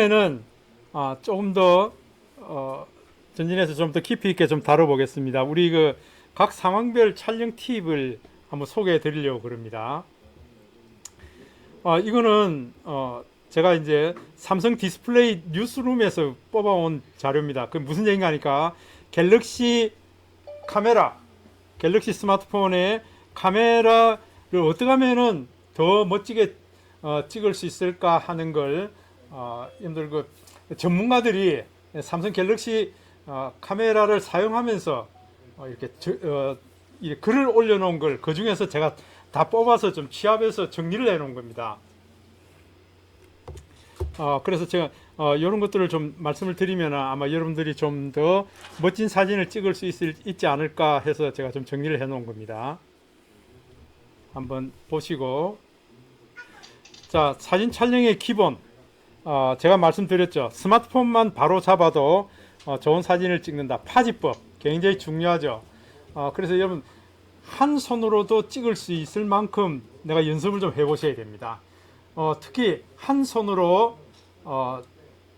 이번에는 조금 더 전진해서 좀 더 깊이 있게 좀 다뤄보겠습니다. 우리 그 각 상황별 촬영 팁을 한번 소개해 드리려고 그럽니다. 이거는 제가 이제 삼성 디스플레이 뉴스룸에서 뽑아온 자료입니다. 그 무슨 얘기인가 하니까 갤럭시 카메라, 갤럭시 스마트폰의 카메라를 어떻게 하면은 더 멋지게 찍을 수 있을까 하는 걸 여러분들 그 전문가들이 삼성 갤럭시 카메라를 사용하면서 이렇게 글을 올려놓은 걸 그 중에서 제가 다 뽑아서 좀 취합해서 정리를 해놓은 겁니다. 그래서 제가 이런 것들을 좀 말씀을 드리면 아마 여러분들이 좀 더 멋진 사진을 찍을 수 있지 않을까 해서 제가 좀 정리를 해놓은 겁니다. 한번 보시고, 자, 사진 촬영의 기본, 제가 말씀드렸죠. 스마트폰만 바로 잡아도 좋은 사진을 찍는다. 파지법 굉장히 중요하죠. 그래서 여러분 한 손으로도 찍을 수 있을 만큼 내가 연습을 좀 해보셔야 됩니다. 특히 한 손으로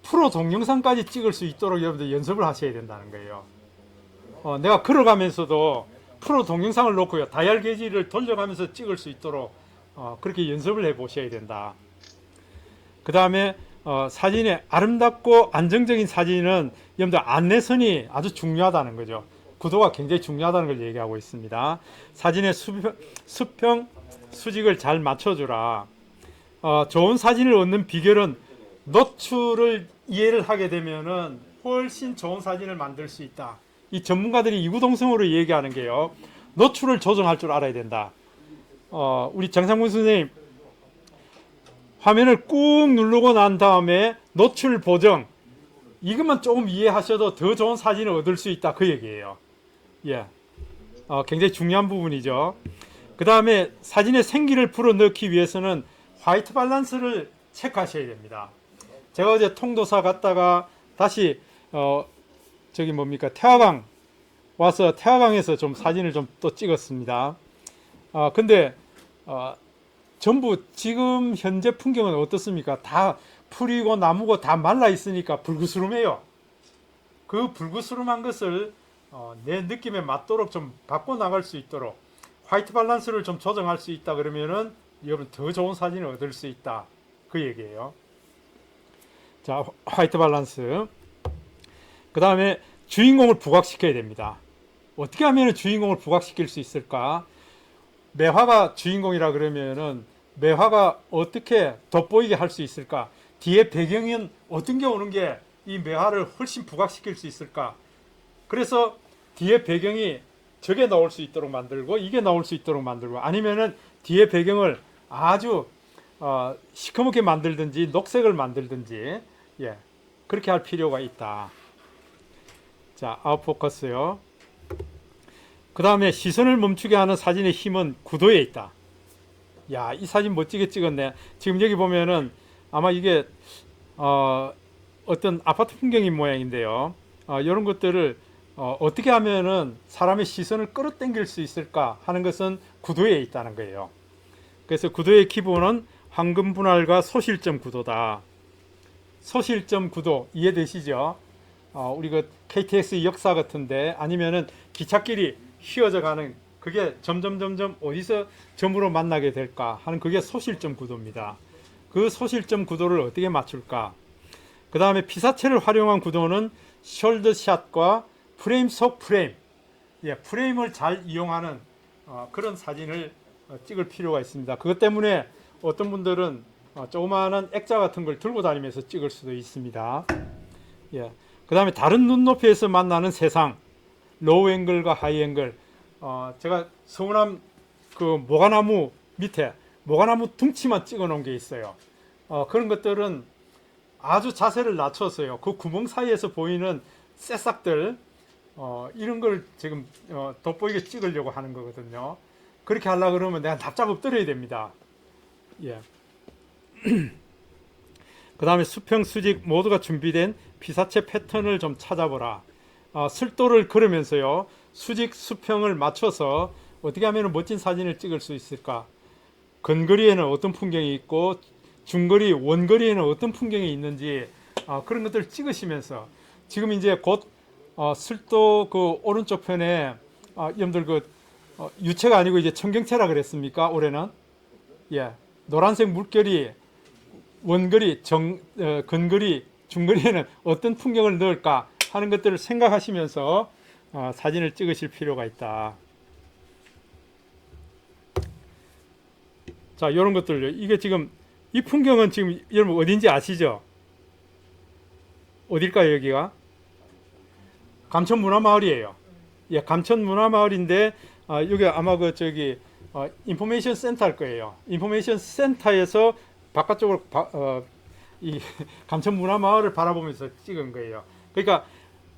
프로 동영상까지 찍을 수 있도록 여러분들 연습을 하셔야 된다는 거예요. 내가 걸어가면서도 프로 동영상을 놓고요, 다이얼 게시를 돌려가면서 찍을 수 있도록 그렇게 연습을 해 보셔야 된다. 그 다음에 사진의 아름답고 안정적인 사진은 여러분들 안내선이 아주 중요하다는 거죠. 구도가 굉장히 중요하다는 걸 얘기하고 있습니다. 사진의 수평, 수직을 잘 맞춰주라. 좋은 사진을 얻는 비결은 노출을 이해를 하게 되면은 훨씬 좋은 사진을 만들 수 있다. 이 전문가들이 이구동성으로 얘기하는 게요, 노출을 조정할 줄 알아야 된다. 우리 정상근 선생님 화면을 꾹 누르고 난 다음에 노출 보정, 이것만 조금 이해하셔도 더 좋은 사진을 얻을 수 있다, 그 얘기예요. 예, 굉장히 중요한 부분이죠. 그 다음에 사진의 생기를 불어넣기 위해서는 화이트 밸런스를 체크하셔야 됩니다. 제가 어제 통도사 갔다가 다시 저기 뭡니까, 태화강 와서 태화강에서 좀 사진을 좀 또 찍었습니다. 근데 전부 지금 현재 풍경은 어떻습니까? 다 풀이고 나무고 다 말라 있으니까 불구스름해요. 그 불구스름한 것을 내 느낌에 맞도록 좀 바꿔 나갈 수 있도록 화이트 밸런스를 좀 조정할 수 있다 그러면은 여러분 더 좋은 사진을 얻을 수 있다, 그 얘기예요. 자, 화이트 밸런스. 그 다음에 주인공을 부각시켜야 됩니다. 어떻게 하면 주인공을 부각시킬 수 있을까? 매화가 주인공이라 그러면은 매화가 어떻게 돋보이게 할 수 있을까? 뒤에 배경은 어떤 게 오는 게 이 매화를 훨씬 부각시킬 수 있을까? 그래서 뒤에 배경이 저게 나올 수 있도록 만들고 이게 나올 수 있도록 만들고, 아니면은 뒤에 배경을 아주 시커멓게 만들든지 녹색을 만들든지, 예, 그렇게 할 필요가 있다. 자, 아웃포커스요. 그 다음에 시선을 멈추게 하는 사진의 힘은 구도에 있다. 야, 이 사진 멋지게 찍었네. 지금 여기 보면은 아마 이게 어떤 아파트 풍경인 모양인데요. 이런 것들을 어떻게 하면은 사람의 시선을 끌어당길 수 있을까 하는 것은 구도에 있다는 거예요. 그래서 구도의 기본은 황금 분할과 소실점 구도다. 소실점 구도 이해되시죠? 우리 그 KTX 역사 같은데, 아니면은 기찻길이 휘어져 가는, 그게 점점 어디서 점으로 만나게 될까 하는, 그게 소실점 구도입니다. 그 소실점 구도를 어떻게 맞출까? 그 다음에 피사체를 활용한 구도는 숄더샷과 프레임 속 프레임, 예, 프레임을 잘 이용하는 그런 사진을 찍을 필요가 있습니다. 그것 때문에 어떤 분들은 조그마한 액자 같은 걸 들고 다니면서 찍을 수도 있습니다. 예. 그 다음에 다른 눈높이에서 만나는 세상, 로우 앵글과 하이 앵글. 제가 서운함 그 모가나무 밑에 모가나무 둥치만 찍어 놓은 게 있어요. 그런 것들은 아주 자세를 낮춰서요, 그 구멍 사이에서 보이는 새싹들, 이런 걸 지금 돋보이게 찍으려고 하는 거거든요. 그렇게 하려고 그러면 내가 납작 엎드려야 됩니다. 예. 그 다음에 수평, 수직 모두가 준비된 피사체 패턴을 좀 찾아보라. 슬도를 걸으면서요, 수직, 수평을 맞춰서 어떻게 하면 멋진 사진을 찍을 수 있을까? 근거리에는 어떤 풍경이 있고 중거리, 원거리에는 어떤 풍경이 있는지 그런 것들을 찍으시면서 지금 이제 곧 술도 그 오른쪽 편에 여러분들 유채가 아니고 이제 청경채라 그랬습니까? 올해는 예 노란색 물결이 원거리, 근거리, 중거리에는 어떤 풍경을 넣을까 하는 것들을 생각하시면서 사진을 찍으실 필요가 있다. 자, 이런 것들요. 이게 지금 이 풍경은 지금 여러분 어딘지 아시죠? 어딜까요, 여기가? 감천문화마을이에요. 예, 감천문화마을인데 여기 아마 인포메이션 센터일 거예요. 인포메이션 센터에서 바깥쪽으로 이 감천문화마을을 바라보면서 찍은 거예요. 그러니까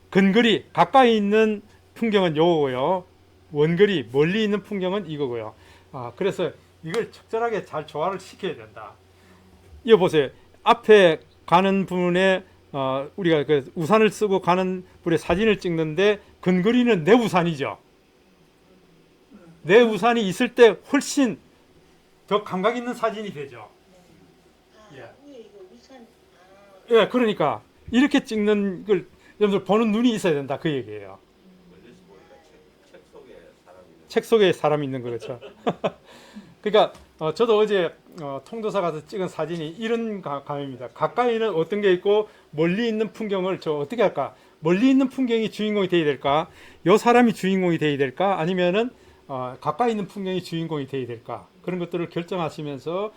근거리 가까이 있는 풍경은 요거고요. 원거리 멀리 있는 풍경은 이거고요. 그래서 이걸 적절하게 잘 조화를 시켜야 된다. 이거 보세요. 앞에 가는 분의 우리가 그 우산을 쓰고 가는 분의 사진을 찍는데 근거리는 내 우산이죠. 내 우산이 있을 때 훨씬 더 감각 있는 사진이 되죠. 예, 그러니까 이렇게 찍는 걸 여러분들 보는 눈이 있어야 된다 그 얘기예요. 책 속에 사람이 있는 거 그렇죠. 그러니까 저도 어제 통도사 가서 찍은 사진이 이런 감입니다. 가까이는 어떤 게 있고 멀리 있는 풍경을 저 어떻게 할까? 멀리 있는 풍경이 주인공이 돼야 될까? 요 사람이 주인공이 돼야 될까? 아니면은 가까이 있는 풍경이 주인공이 돼야 될까? 그런 것들을 결정하시면서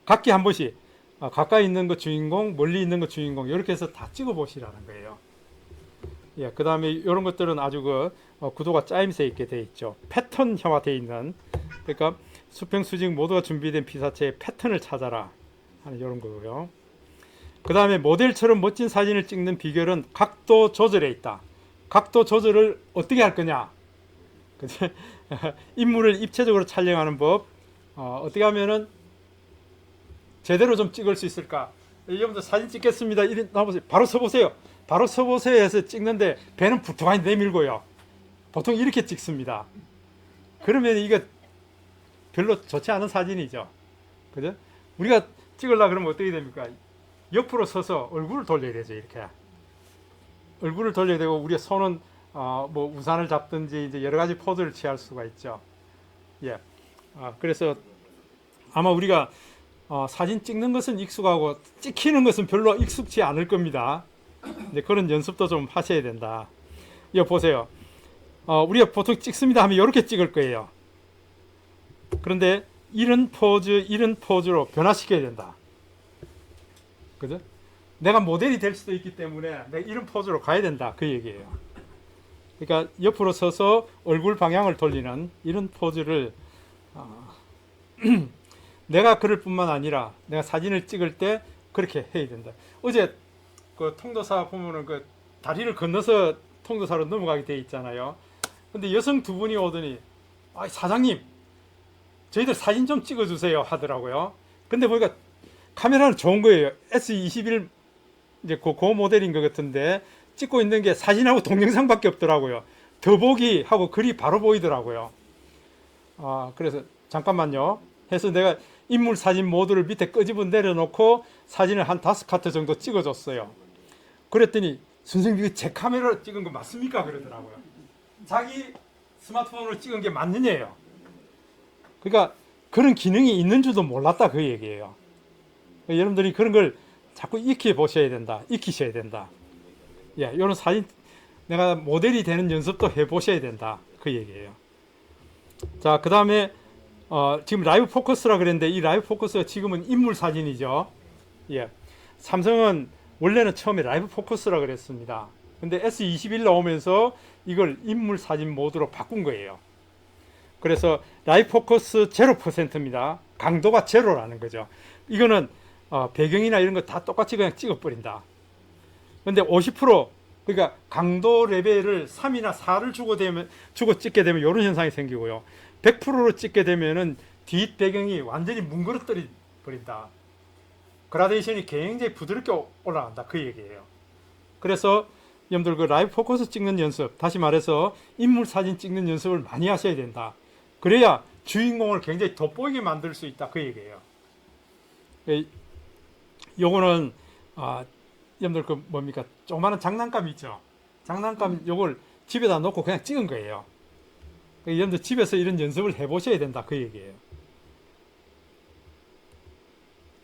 각기 한 번씩 가까이 있는 거 주인공, 멀리 있는 거 주인공 이렇게 해서 다 찍어 보시라는 거예요. 예, 그 다음에 이런 것들은 아주 구도가 짜임새 있게 돼 있죠. 패턴화되어 있는 그러니까 수평, 수직 모두가 준비된 피사체의 패턴을 찾아라 하는 이런 거고요. 그 다음에 모델처럼 멋진 사진을 찍는 비결은 각도 조절에 있다. 각도 조절을 어떻게 할 거냐? 인물을 입체적으로 촬영하는 법 어떻게 하면은 제대로 좀 찍을 수 있을까? 여러분들 사진 찍겠습니다. 이리 나와보세요. 바로 서보세요. 바로 서보세요 해서 찍는데 배는 부뚜간히 내밀고요. 보통 이렇게 찍습니다. 그러면 이거 별로 좋지 않은 사진이죠. 그죠? 우리가 찍으려고 그러면 어떻게 됩니까? 옆으로 서서 얼굴을 돌려야 되죠. 이렇게. 얼굴을 돌려야 되고 우리가 손은 뭐 우산을 잡든지 이제 여러 가지 포즈를 취할 수가 있죠. 예. 그래서 아마 우리가 사진 찍는 것은 익숙하고 찍히는 것은 별로 익숙치 않을 겁니다. 이제 그런 연습도 좀 하셔야 된다. 이거 보세요. 우리가 보통 찍습니다 하면 이렇게 찍을 거예요. 그런데 이런 포즈로 변화시켜야 된다. 그죠? 내가 모델이 될 수도 있기 때문에 내가 이런 포즈로 가야 된다. 그 얘기예요. 그러니까 옆으로 서서 얼굴 방향을 돌리는 이런 포즈를 내가 그럴 뿐만 아니라 내가 사진을 찍을 때 그렇게 해야 된다. 어제 그 통도사 보면은 그 다리를 건너서 통도사로 넘어가게 돼 있잖아요. 근데 여성 두 분이 오더니 사장님 저희들 사진 좀 찍어주세요 하더라고요. 근데 보니까 카메라는 좋은 거예요. S21 이제 그 모델인 것 같은데 찍고 있는 게 사진하고 동영상밖에 없더라고요. 더보기 하고 글이 바로 보이더라고요. 그래서 잠깐만요 해서 내가 인물 사진 모드를 밑에 끄집어 내려놓고 사진을 한 5카트 정도 찍어줬어요. 그랬더니 선생님 이거 제 카메라로 찍은 거 맞습니까? 그러더라고요. 자기 스마트폰으로 찍은 게 맞느냐요. 그러니까 그런 기능이 있는 줄도 몰랐다 그 얘기예요. 여러분들이 그런 걸 자꾸 익혀보셔야 된다. 익히셔야 된다. 예, 이런 사진 내가 모델이 되는 연습도 해보셔야 된다 그 얘기예요. 자, 그 다음에 지금 라이브 포커스라 그랬는데 이 라이브 포커스가 지금은 인물 사진이죠. 예, 삼성은 원래는 처음에 라이브 포커스라 그랬습니다. 근데 S21 나오면서 이걸 인물 사진 모드로 바꾼 거예요. 그래서 라이브 포커스 0%입니다. 강도가 제로라는 거죠. 이거는 배경이나 이런 거 다 똑같이 그냥 찍어버린다. 근데 50% 그러니까 강도 레벨을 3이나 4를 주고 찍게 되면 이런 현상이 생기고요. 100%로 찍게 되면은 뒷 배경이 완전히 뭉그러뜨려 버린다. 그라데이션이 굉장히 부드럽게 올라간다 그 얘기예요. 그래서 여러분들 그 라이브 포커스 찍는 연습, 다시 말해서 인물 사진 찍는 연습을 많이 하셔야 된다. 그래야 주인공을 굉장히 돋보이게 만들 수 있다 그 얘기예요. 요거는 여러분들 그 뭡니까? 조그마한 장난감 있죠? 장난감 요걸 집에다 놓고 그냥 찍은 거예요. 여러분들 집에서 이런 연습을 해보셔야 된다. 그 얘기예요.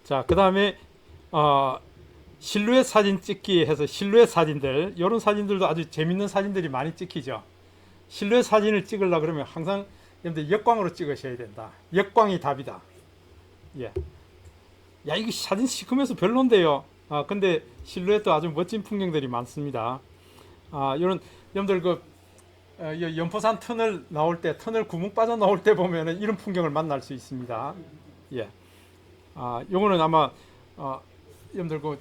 자, 그 다음에 실루엣 사진 찍기 해서 실루엣 사진들, 이런 사진들도 아주 재밌는 사진들이 많이 찍히죠. 실루엣 사진을 찍으려고 그러면 항상 여러분들 역광으로 찍으셔야 된다. 역광이 답이다. 예. 야, 이거 사진 시커면서 별론데요. 근데 실루엣도 아주 멋진 풍경들이 많습니다. 이런 여러분들 그 연포산 터널 나올 때, 터널 구멍 빠져 나올 때 보면은 이런 풍경을 만날 수 있습니다. 예. 요거는 아마 여러분들 그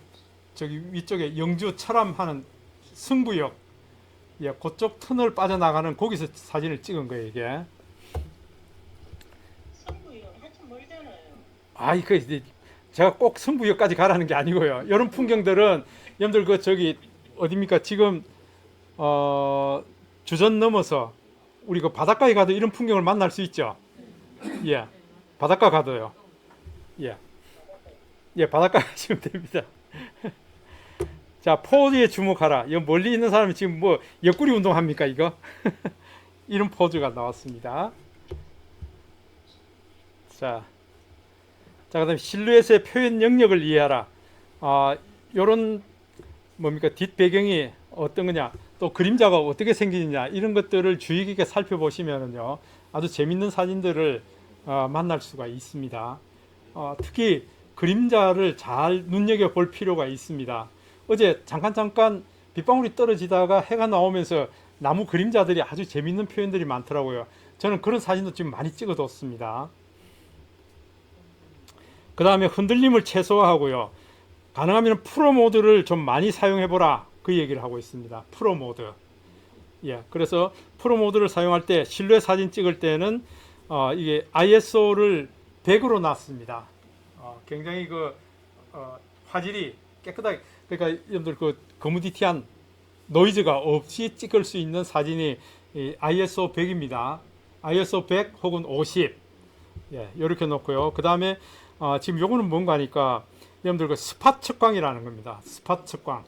저기 위쪽에 영주 철암하는 승부역, 예, 그쪽 터널 빠져나가는 거기서 사진을 찍은 거예요, 이게. 승부역 한참 멀잖아요. 이거 제가 꼭 승부역까지 가라는 게 아니고요. 이런 풍경들은 여러분들 그 저기 어디입니까? 지금 주전 넘어서 우리 그 바닷가에 가도 이런 풍경을 만날 수 있죠. 예, 바닷가 가도요. 예, 바닷가 가시면 됩니다. 자, 포즈에 주목하라. 이 멀리 있는 사람이 지금 뭐 옆구리 운동합니까 이거? 이런 포즈가 나왔습니다. 자, 그다음에 실루엣의 표현 영역을 이해하라. 요런 뭡니까? 뒷배경이 어떤 거냐, 또 그림자가 어떻게 생기느냐, 이런 것들을 주의 깊게 살펴보시면은요, 아주 재밌는 사진들을 만날 수가 있습니다. 특히 그림자를 잘 눈여겨볼 필요가 있습니다. 어제 잠깐 빗방울이 떨어지다가 해가 나오면서 나무 그림자들이 아주 재밌는 표현들이 많더라고요. 저는 그런 사진도 지금 많이 찍어뒀습니다. 그 다음에 흔들림을 최소화하고요. 가능하면 프로 모드를 좀 많이 사용해보라. 그 얘기를 하고 있습니다. 프로 모드. 예, 그래서 프로 모드를 사용할 때 실루엣 사진 찍을 때는 이게 ISO를 100으로 놨습니다. 굉장히 그 화질이 깨끗하게, 그러니까 여러분들 그 거무디티한 노이즈가 없이 찍을 수 있는 사진이 ISO 100입니다. ISO 100 혹은 50. 예, 이렇게 놓고요. 그 다음에 지금 요거는 뭔가 하니까 여러분들 그 스팟 측광이라는 겁니다. 스팟 측광.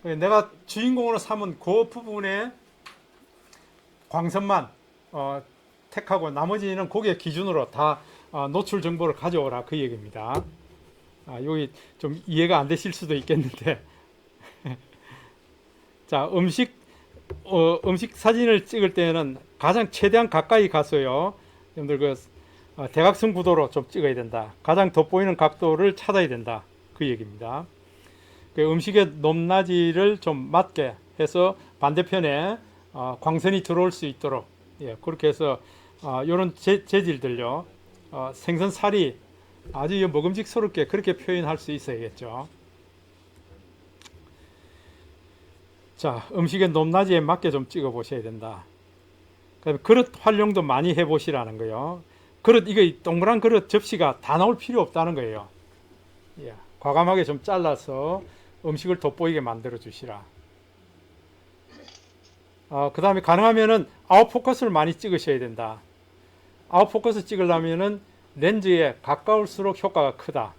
내가 주인공으로 삼은 그 부분에 광선만 택하고 나머지는 거기에 기준으로 다 노출 정보를 가져오라, 그 얘기입니다. 여기 좀 이해가 안 되실 수도 있겠는데 자, 음식 사진을 찍을 때는 가장 최대한 가까이 가서요, 여러분들 그 대각선 구도로 좀 찍어야 된다. 가장 돋보이는 각도를 찾아야 된다, 그 얘기입니다. 그 음식의 높낮이를 좀 맞게 해서 반대편에 광선이 들어올 수 있도록, 예, 그렇게 해서 이런 재질들요, 생선살이 아주 먹음직스럽게 그렇게 표현할 수 있어야겠죠. 자, 음식의 높낮이에 맞게 좀 찍어 보셔야 된다. 그다음에 그릇 활용도 많이 해 보시라는 거예요. 그릇, 이거 동그란 그릇 접시가 다 나올 필요 없다는 거예요. 예, 과감하게 좀 잘라서 음식을 돋보이게 만들어 주시라. 그 다음에 가능하면은 아웃포커스를 많이 찍으셔야 된다. 아웃포커스 찍으려면은 렌즈에 가까울수록 효과가 크다.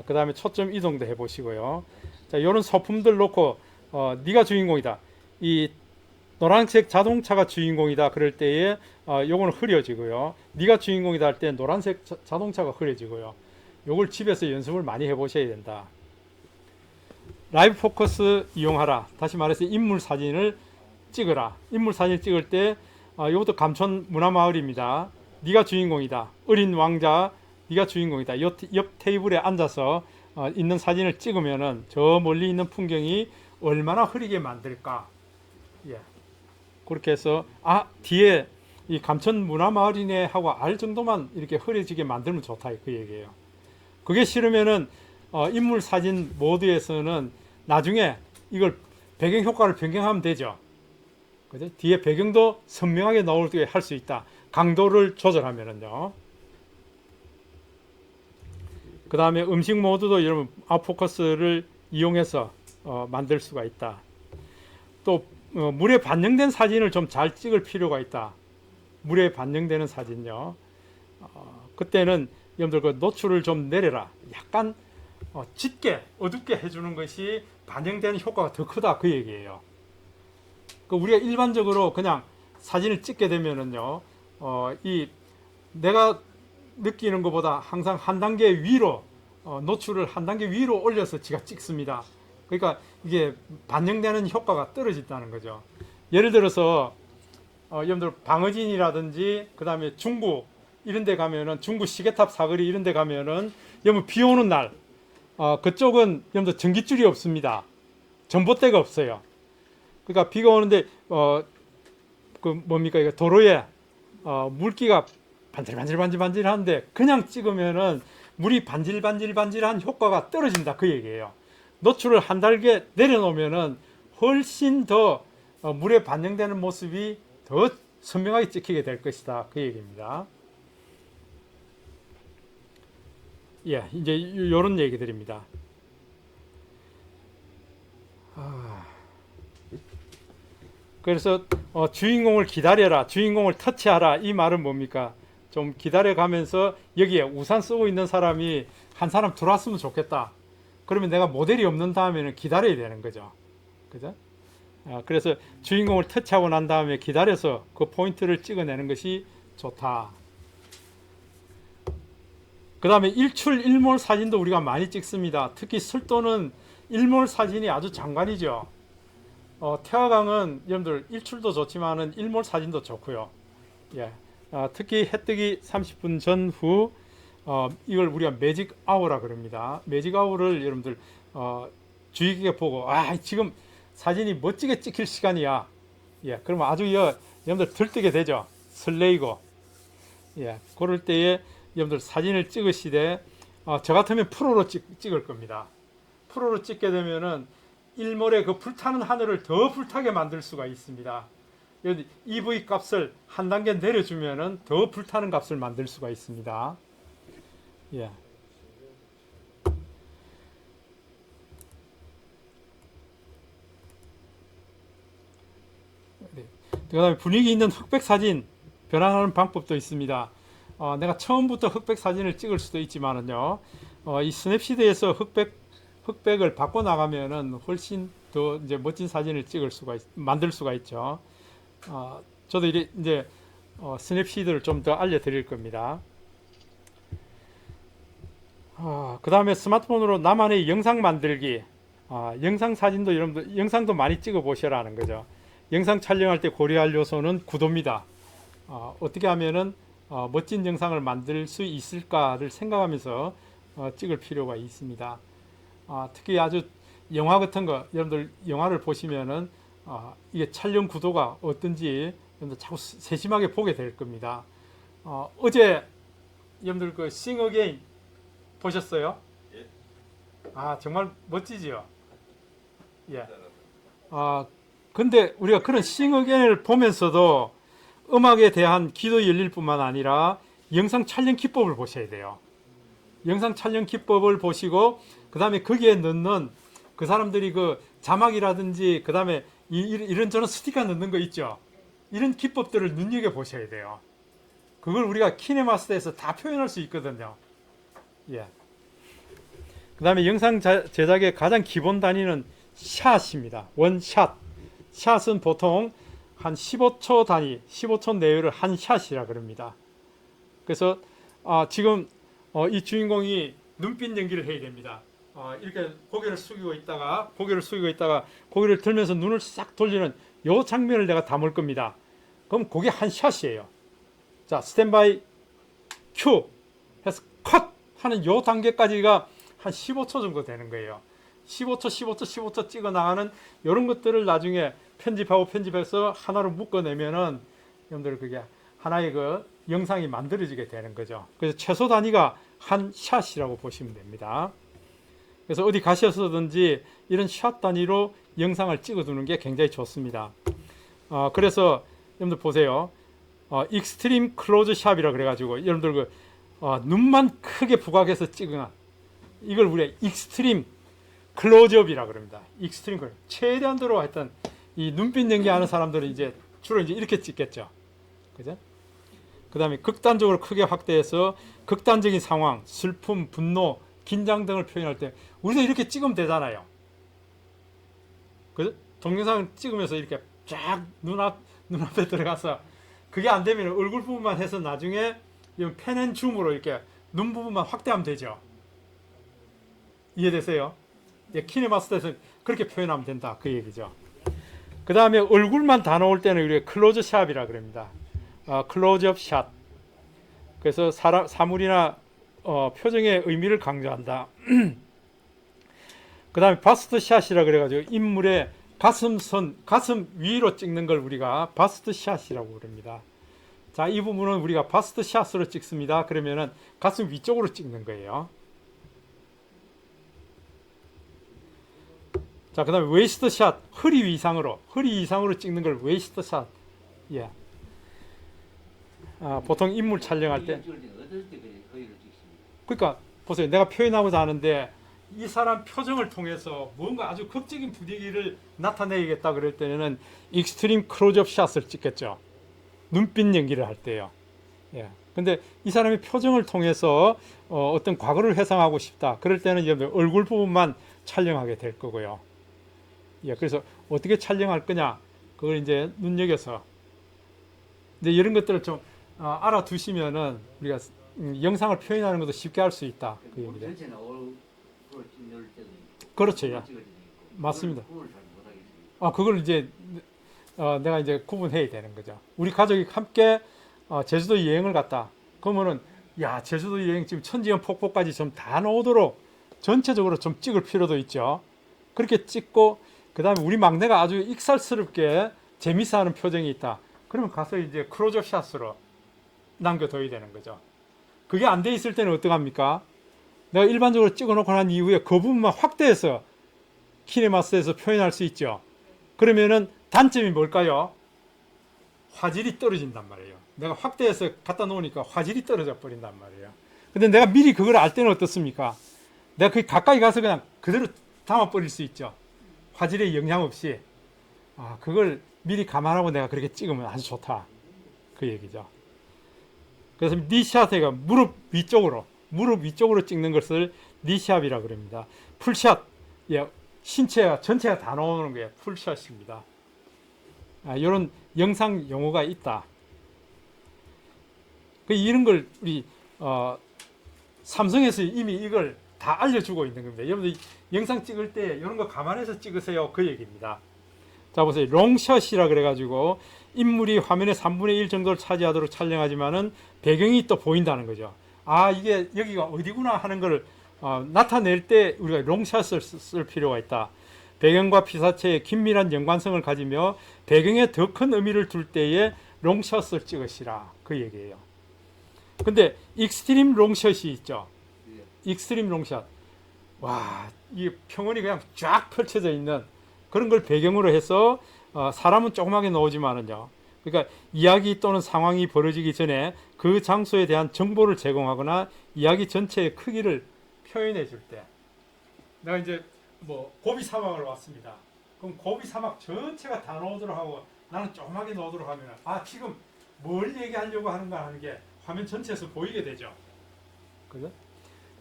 그 다음에 초점 이동도 해 보시고요. 자, 요런 소품들 놓고 네가 주인공이다, 이 노란색 자동차가 주인공이다 그럴 때에 요거는 흐려지고요. 네가 주인공이다 할 때 노란색 자동차가 흐려지고요. 요걸 집에서 연습을 많이 해 보셔야 된다. 라이브 포커스 이용하라. 다시 말해서 인물 사진을 찍어라. 인물 사진 찍을 때 이것도 감천 문화마을입니다. 네가 주인공이다. 어린 왕자, 네가 주인공이다. 옆 테이블에 앉아서 있는 사진을 찍으면은 저 멀리 있는 풍경이 얼마나 흐리게 만들까. 예. 그렇게 해서 뒤에 이 감천 문화마을이네 하고 알 정도만 이렇게 흐려지게 만들면 좋다, 그 얘기예요. 그게 싫으면은 인물 사진 모드에서는 나중에 이걸 배경 효과를 변경하면 되죠. 그죠? 뒤에 배경도 선명하게 나오게 할 수 있다. 강도를 조절하면은요. 그 다음에 음식 모드도 여러분 아웃포커스를 이용해서 만들 수가 있다. 또 물에 반영된 사진을 좀 잘 찍을 필요가 있다. 물에 반영되는 사진요. 그때는 여러분들 그 노출을 좀 내려라. 약간 짙게 어둡게 해주는 것이 반영되는 효과가 더 크다 그 얘기예요. 그 우리가 일반적으로 그냥 사진을 찍게 되면은요, 이 내가 느끼는 것보다 항상 한 단계 위로 노출을 한 단계 위로 올려서 제가 찍습니다. 그러니까 이게 반영되는 효과가 떨어진다는 거죠. 예를 들어서 여러분들 방어진이라든지 그 다음에 중구 이런 데 가면은 중구 시계탑 사거리 이런 데 가면은 여러분 비 오는 날 그쪽은 여러분들 전깃줄이 없습니다. 전봇대가 없어요. 그러니까 비가 오는데 그 뭡니까 이거 도로에 물기가 반질반질반질반질한데 그냥 찍으면은 물이 반질반질반질한 효과가 떨어진다 그 얘기예요. 노출을 한 달게 내려놓으면은 훨씬 더 물에 반영되는 모습이 더 선명하게 찍히게 될 것이다 그 얘기입니다. 예, 이제 이런 얘기들입니다. 그래서 주인공을 기다려라, 주인공을 터치하라 이 말은 뭡니까? 좀 기다려가면서 여기에 우산 쓰고 있는 사람이 한 사람 들어왔으면 좋겠다. 그러면 내가 모델이 없는 다음에는 기다려야 되는 거죠. 그죠? 그래서 주인공을 터치하고 난 다음에 기다려서 그 포인트를 찍어내는 것이 좋다. 그 다음에 일출 일몰 사진도 우리가 많이 찍습니다. 특히 술도는 일몰 사진이 아주 장관이죠. 태화강은 여러분들 일출도 좋지만은 일몰 사진도 좋고요. 예. 특히 해 뜨기 30분 전후 이걸 우리가 매직 아워라 그럽니다. 매직 아워를 여러분들 주의 깊게 보고 지금 사진이 멋지게 찍힐 시간이야. 예. 그러면 아주 여러분들 들뜨게 되죠. 설레이고. 예. 그럴 때에 여러분들 사진을 찍으시되 저 같으면 프로로 찍을 겁니다. 프로로 찍게 되면은 일몰의 그 불타는 하늘을 더 불타게 만들 수가 있습니다. EV 값을 한 단계 내려주면은 더 불타는 값을 만들 수가 있습니다. 예. 그 다음에 분위기 있는 흑백 사진 변환하는 방법도 있습니다. 내가 처음부터 흑백 사진을 찍을 수도 있지만은요, 이 스냅시드에서 흑백을 바꿔 나가면은 훨씬 더 이제 멋진 사진을 만들 수가 있죠. 저도 이제 스냅시드를 좀 더 알려드릴 겁니다. 그 다음에 스마트폰으로 나만의 영상 만들기. 영상 사진도 여러분들 영상도 많이 찍어 보시라는 거죠. 영상 촬영할 때 고려할 요소는 구도입니다. 어떻게 하면은 멋진 영상을 만들 수 있을까를 생각하면서 찍을 필요가 있습니다. 특히 아주 영화 같은 거 여러분들 영화를 보시면은 이게 촬영 구도가 어떤지 여러분들 자꾸 세심하게 보게 될 겁니다. 어제 여러분들 그 Sing Again 보셨어요? 예. 정말 멋지지요. 예. 근데 우리가 그런 Sing Again을 보면서도 음악에 대한 기도 열릴 뿐만 아니라 영상 촬영 기법을 보셔야 돼요. 영상 촬영 기법을 보시고 그 다음에 거기에 넣는 그 사람들이 그 자막이라든지 그 다음에 이런저런 스티커 넣는 거 있죠. 이런 기법들을 눈여겨 보셔야 돼요. 그걸 우리가 키네마스터에서 다 표현할 수 있거든요. 예. 그 다음에 영상 제작의 가장 기본 단위는 샷입니다. 원샷. 샷은 보통 한 15초 단위, 15초 내외를 한 샷이라 그럽니다. 그래서 지금 이 주인공이 눈빛 연기를 해야 됩니다. 이렇게 고개를 숙이고 있다가 고개를 들면서 눈을 싹 돌리는 요 장면을 내가 담을 겁니다. 그럼 그게 한 샷이에요. 자, 스탠바이 큐 해서 컷 하는 요 단계까지가 한 15초 정도 되는 거예요. 15초 찍어 나가는 이런 것들을 나중에 편집해서 하나로 묶어내면은 여러분들 그게 하나의 그 영상이 만들어지게 되는 거죠. 그래서 최소 단위가 한 샷이라고 보시면 됩니다. 그래서 어디 가셔서든지 이런 샷 단위로 영상을 찍어두는 게 굉장히 좋습니다. 그래서 여러분들 보세요. 익스트림 클로즈 샵이라 그래가지고 여러분들 그 눈만 크게 부각해서 찍은 이걸 우리가 익스트림 클로즈업이라 그럽니다. 익스트림 클로즈. 최대한도로 하여튼 이 눈빛 연기하는 사람들은 이제 주로 이제 이렇게 찍겠죠. 그죠? 그 다음에 극단적으로 크게 확대해서 극단적인 상황, 슬픔, 분노, 긴장 등을 표현할 때 우리도 이렇게 찍으면 되잖아요. 그 동영상 찍으면서 이렇게 쫙 눈앞에 들어가서 그게 안 되면 얼굴 부분만 해서 나중에 펜앤줌으로 이렇게 눈 부분만 확대하면 되죠. 이해되세요? 키네마스터에서 그렇게 표현하면 된다 그 얘기죠. 그 다음에 얼굴만 다 나올 때는 우리가 클로즈샵이라 그럽니다. 클로즈업 샷. 그래서 사물이나 표정의 의미를 강조한다. 그 다음에 바스트 샷이라 그래가지고 인물의 가슴 위로 찍는 걸 우리가 바스트 샷이라고 그럽니다. 자, 이 부분은 우리가 바스트 샷으로 찍습니다. 그러면은 가슴 위쪽으로 찍는 거예요. 자, 그 다음에 웨이스트 샷, 허리 이상으로 찍는 걸 웨이스트 샷. 예. 보통 인물 촬영할 때. 그러니까 보세요. 내가 표현하고자 하는데 이 사람 표정을 통해서 뭔가 아주 극적인 분위기를 나타내야겠다 그럴 때는 익스트림 클로즈업 샷을 찍겠죠. 눈빛 연기를 할 때요. 예. 근데 이 사람의 표정을 통해서 어떤 과거를 회상하고 싶다. 그럴 때는 이제 얼굴 부분만 촬영하게 될 거고요. 예. 그래서 어떻게 촬영할 거냐? 그걸 이제 눈여겨서. 근데 이런 것들을 좀 알아두시면은 우리가 영상을 표현하는 것도 쉽게 할 수 있다. 그 얘기죠. 그렇죠. 예. 맞습니다. 그걸 이제 내가 이제 구분해야 되는 거죠. 우리 가족이 함께 제주도 여행을 갔다. 그러면은 야, 제주도 여행 지금 천지연 폭포까지 좀 다 나오도록 전체적으로 좀 찍을 필요도 있죠. 그렇게 찍고 그다음에 우리 막내가 아주 익살스럽게 재밌어하는 표정이 있다. 그러면 가서 이제 클로즈업 샷으로 남겨둬야 되는 거죠. 그게 안 돼 있을 때는 어떡합니까? 내가 일반적으로 찍어놓고 난 이후에 그 부분만 확대해서 키네마스에서 표현할 수 있죠. 그러면은 단점이 뭘까요? 화질이 떨어진단 말이에요. 내가 확대해서 갖다 놓으니까 화질이 떨어져 버린단 말이에요. 근데 내가 미리 그걸 알 때는 어떻습니까? 내가 그 가까이 가서 그냥 그대로 담아버릴 수 있죠. 화질에 영향 없이. 그걸 미리 감안하고 내가 그렇게 찍으면 아주 좋다. 그 얘기죠. 그래서 니샷에가 무릎 위쪽으로 찍는 것을 니샷이라고 그럽니다. 풀샷, 예, 신체가 전체가 다 나오는 게 풀샷입니다. 이런 영상 용어가 있다. 이런 걸 우리 삼성에서 이미 이걸 다 알려주고 있는 겁니다. 여러분들 영상 찍을 때 이런 거 감안해서 찍으세요. 그 얘기입니다. 자, 보세요. 롱샷이라 그래가지고 인물이 화면의 3분의 1 정도를 차지하도록 촬영하지만은 배경이 또 보인다는 거죠. 이게 여기가 어디구나 하는 걸 나타낼 때 우리가 롱샷을 쓸 필요가 있다. 배경과 피사체의 긴밀한 연관성을 가지며 배경에 더 큰 의미를 둘 때에 롱샷을 찍으시라. 그 얘기예요. 근데 익스트림 롱샷이 있죠. 익스트림 롱샷. 와, 이 평원이 그냥 쫙 펼쳐져 있는 그런 걸 배경으로 해서 사람은 조그맣게 나오지만은요. 그러니까 이야기 또는 상황이 벌어지기 전에 그 장소에 대한 정보를 제공하거나 이야기 전체의 크기를 표현해 줄 때. 내가 이제 고비 사막을 왔습니다. 그럼 고비 사막 전체가 다 나오도록 하고 나는 조그맣게 나오도록 하면 지금 뭘 얘기하려고 하는가 하는 게 화면 전체에서 보이게 되죠. 그죠?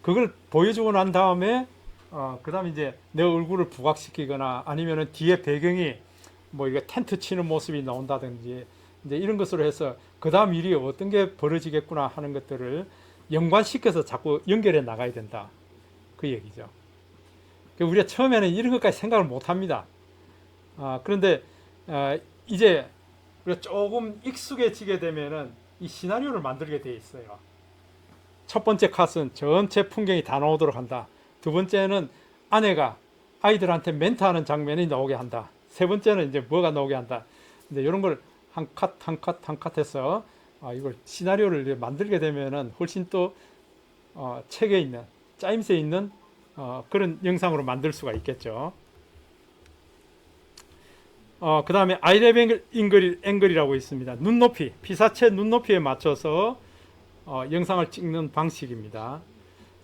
그걸 보여주고 난 다음에 그 다음에 이제 내 얼굴을 부각시키거나 아니면은 뒤에 배경이 이게 텐트 치는 모습이 나온다든지 이제 이런 것으로 해서 그 다음 일이 어떤 게 벌어지겠구나 하는 것들을 연관시켜서 자꾸 연결해 나가야 된다. 그 얘기죠. 우리가 처음에는 이런 것까지 생각을 못 합니다. 그런데 이제 우리가 조금 익숙해지게 되면은 이 시나리오를 만들게 돼 있어요. 첫 번째 컷은 전체 풍경이 다 나오도록 한다. 두 번째는 아내가 아이들한테 멘트하는 장면이 나오게 한다. 세 번째는 이제 뭐가 나오게 한다. 근데 이런 걸 한 컷 해서 이걸 시나리오를 만들게 되면은 훨씬 또 책에 있는 짜임새 있는 그런 영상으로 만들 수가 있겠죠. 그 다음에 아이레벨 앵글이라고 있습니다. 눈높이, 피사체 눈높이에 맞춰서 영상을 찍는 방식입니다.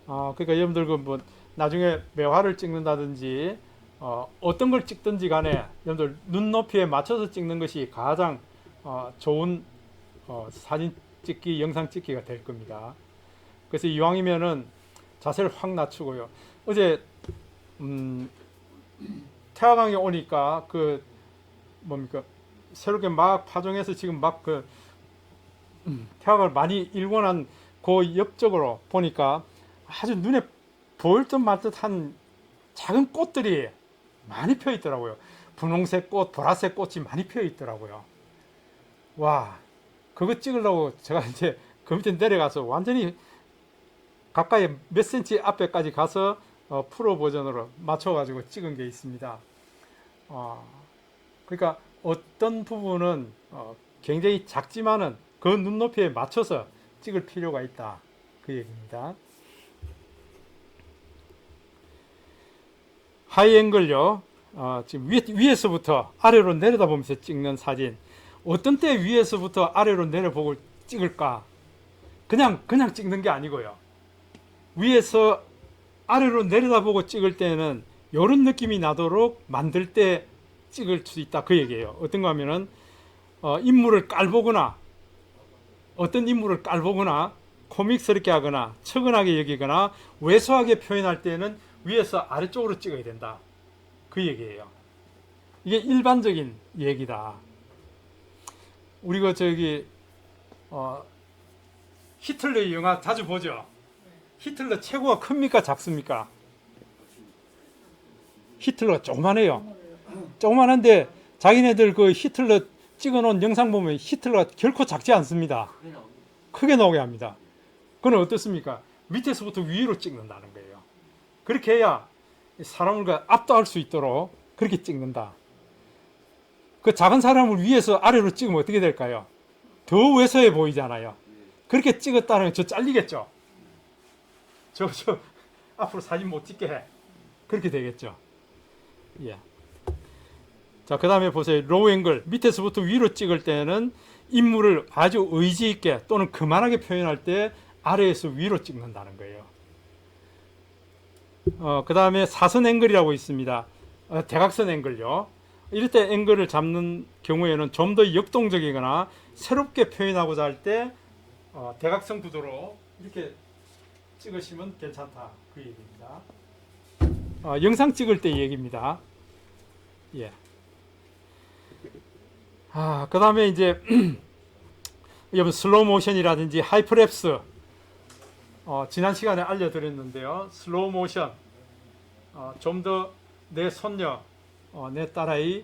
그러니까 여러분들 나중에 매화를 찍는다든지 어떤 걸 찍든지 간에 여러분들 눈높이에 맞춰서 찍는 것이 가장 좋은 사진 찍기, 영상 찍기가 될 겁니다. 그래서 이왕이면은 자세를 확 낮추고요. 어제 태화강에 오니까 그 뭡니까 새롭게 막 파종해서 지금 막 그 태화강을 많이 일궈난 그 옆쪽으로 보니까 아주 눈에 보일 듯 말 듯한 작은 꽃들이 많이 펴 있더라고요. 분홍색 꽃, 보라색 꽃이 많이 펴 있더라고요. 와, 그거 찍으려고 제가 이제 그 밑에 내려가서 완전히 가까이 몇 센치 앞에까지 가서 프로 버전으로 맞춰가지고 찍은 게 있습니다. 그러니까 어떤 부분은 굉장히 작지만은 그 눈높이에 맞춰서 찍을 필요가 있다. 그 얘기입니다. 하이앵글요. 지금 위에서부터 아래로 내려다보면서 찍는 사진. 어떤 때 위에서부터 아래로 내려보고 찍을까? 그냥 찍는 게 아니고요. 위에서 아래로 내려다보고 찍을 때는 이런 느낌이 나도록 만들 때 찍을 수 있다. 그 얘기예요. 어떤가 하면은 인물을 깔보거나 어떤 인물을 깔보거나 코믹스럽게 하거나 측은하게 여기거나 왜소하게 표현할 때는 위에서 아래쪽으로 찍어야 된다. 그 얘기예요. 이게 일반적인 얘기다. 우리가 저기 히틀러 영화 자주 보죠. 히틀러 체구가 큽니까 작습니까? 히틀러 조그만해요. 조그만한데 자기네들 그 히틀러 찍어놓은 영상 보면 히틀러가 결코 작지 않습니다. 크게 나오게 합니다. 그건 어떻습니까? 밑에서부터 위로 찍는다는 거예요. 그렇게 해야 사람을 압도할 수 있도록 그렇게 찍는다. 그 작은 사람을 위에서 아래로 찍으면 어떻게 될까요? 더 왜소해 보이잖아요. 그렇게 찍었다는 건 저 잘리겠죠? 저 앞으로 사진 못 찍게 해. 그렇게 되겠죠. 예. 자, 그 다음에 보세요. 로우 앵글. 밑에서부터 위로 찍을 때는 인물을 아주 의지 있게 또는 그만하게 표현할 때 아래에서 위로 찍는다는 거예요. 그 다음에 사선 앵글이라고 있습니다. 대각선 앵글요. 이럴 때 앵글을 잡는 경우에는 좀 더 역동적이거나 새롭게 표현하고자 할 때 대각선 구도로 이렇게 찍으시면 괜찮다. 그 얘기입니다. 영상 찍을 때 얘기입니다. 예. 그 다음에 이제 여러분 슬로우 모션이라든지 하이퍼랩스 지난 시간에 알려드렸는데요. 슬로우 모션 좀 더 내 손녀 내 딸아이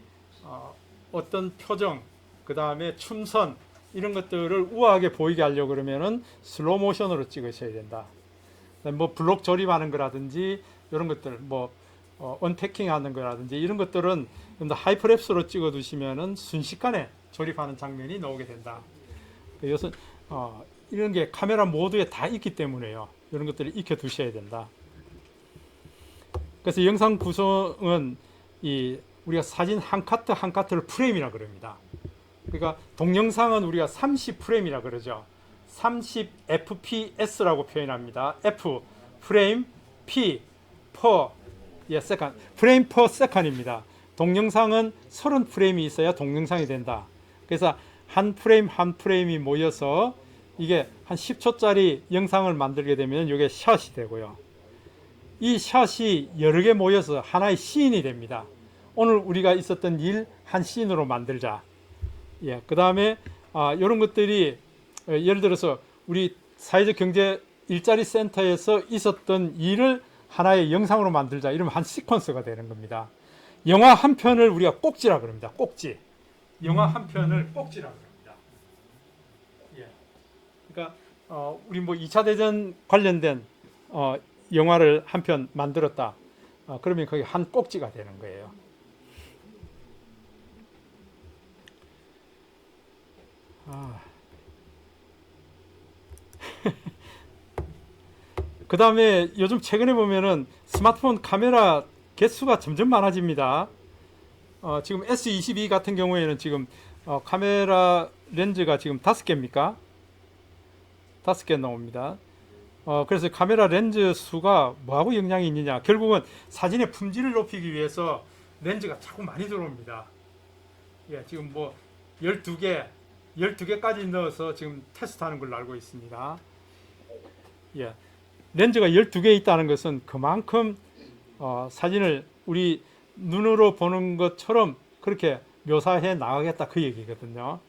어떤 표정 그 다음에 춤선 이런 것들을 우아하게 보이게 하려고 그러면은 슬로우 모션으로 찍으셔야 된다. 뭐 블록 조립하는 거라든지 이런 것들 뭐 언패킹 하는 거라든지 이런 것들은 좀 더 하이퍼랩스로 찍어 두시면은 순식간에 조립하는 장면이 나오게 된다. 이것은 이런 게 카메라 모드에 다 있기 때문에요. 이런 것들을 익혀 두셔야 된다. 그래서 영상 구성은 우리가 사진 한 카트 한 카트를 프레임이라 그럽니다. 그러니까 동영상은 우리가 30프레임이라 그러죠. 30 FPS라고 표현합니다. F 프레임, P per second, 프레임 per second입니다. 동영상은 30프레임이 있어야 동영상이 된다. 그래서 한 프레임 한 프레임이 모여서 이게 한 10초짜리 영상을 만들게 되면 이게 샷이 되고요. 이 샷이 여러 개 모여서 하나의 씬이 됩니다. 오늘 우리가 있었던 일 한 씬으로 만들자. 예, 그 다음에 이런 것들이 예를 들어서 우리 사회적 경제 일자리 센터에서 있었던 일을 하나의 영상으로 만들자. 이러면 한 시퀀스가 되는 겁니다. 영화 한 편을 우리가 꼭지라 그럽니다. 꼭지. 영화 한 편을 꼭지라 그럽니다. 예. 그러니까 우리 뭐 2차 대전 관련된 영화를 한 편 만들었다. 그러면 거기 한 꼭지가 되는 거예요. 그 다음에 요즘 최근에 보면은 스마트폰 카메라 개수가 점점 많아집니다. 지금 S22 같은 경우에는 지금 카메라 렌즈가 지금 5개입니까? 5개 나옵니다. 그래서 카메라 렌즈 수가 뭐하고 영향이 있느냐? 결국은 사진의 품질을 높이기 위해서 렌즈가 자꾸 많이 들어옵니다. 예, 지금 뭐 12개까지 넣어서 지금 테스트하는 걸로 알고 있습니다. 예. 렌즈가 12개 있다는 것은 그만큼 사진을 우리 눈으로 보는 것처럼 그렇게 묘사해 나가겠다 그 얘기거든요.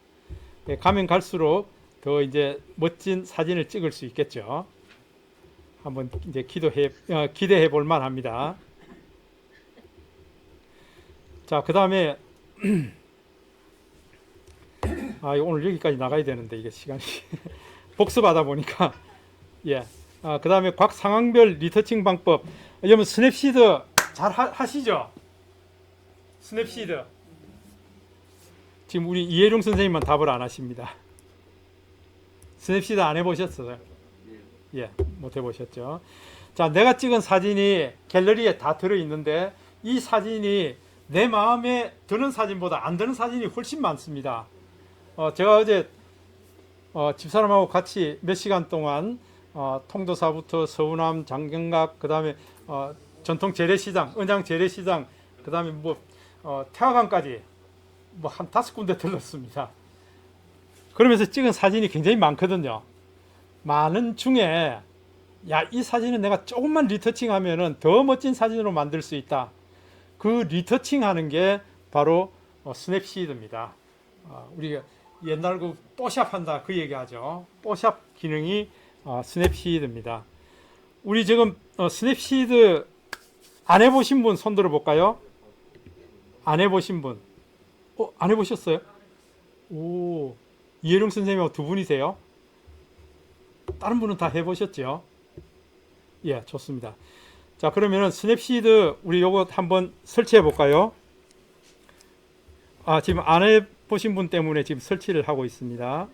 예, 가면 갈수록 더 이제 멋진 사진을 찍을 수 있겠죠. 한번 이제 기대해 볼 만합니다. 자, 그 다음에 오늘 여기까지 나가야 되는데 이게 시간이 복습하다 보니까 예. 그 다음에 각 상황별 리터칭 방법. 여러분 스냅시드 잘 하시죠? 스냅시드. 지금 우리 이해룡 선생님만 답을 안 하십니다. 스냅시드 안 해보셨어요? 예, 못 해보셨죠. 자, 내가 찍은 사진이 갤러리에 다 들어있는데 이 사진이 내 마음에 드는 사진보다 안 드는 사진이 훨씬 많습니다. 제가 어제 집사람하고 같이 몇 시간 동안 통도사부터 서우남, 장경각, 그 다음에 전통 재래시장, 은양 재래시장, 그 다음에 태화강까지 한 5군데 들렀습니다. 그러면서 찍은 사진이 굉장히 많거든요. 많은 중에 이 사진은 내가 조금만 리터칭 하면은 더 멋진 사진으로 만들 수 있다. 그 리터칭 하는 게 바로 스냅시드입니다. 우리가 옛날 그 뽀샵 한다 그 얘기하죠. 뽀샵 기능이 스냅시드입니다. 우리 지금 스냅시드 안 해보신 분 손 들어볼까요? 안 해보신 분. 안 해보셨어요? 오, 이해룡 선생님하고 두 분이세요? 다른 분은 다 해보셨죠? 예, 좋습니다. 자, 그러면은 스냅시드 우리 요거 한번 설치해 볼까요? 지금 안 해보신 분 때문에 지금 설치를 하고 있습니다.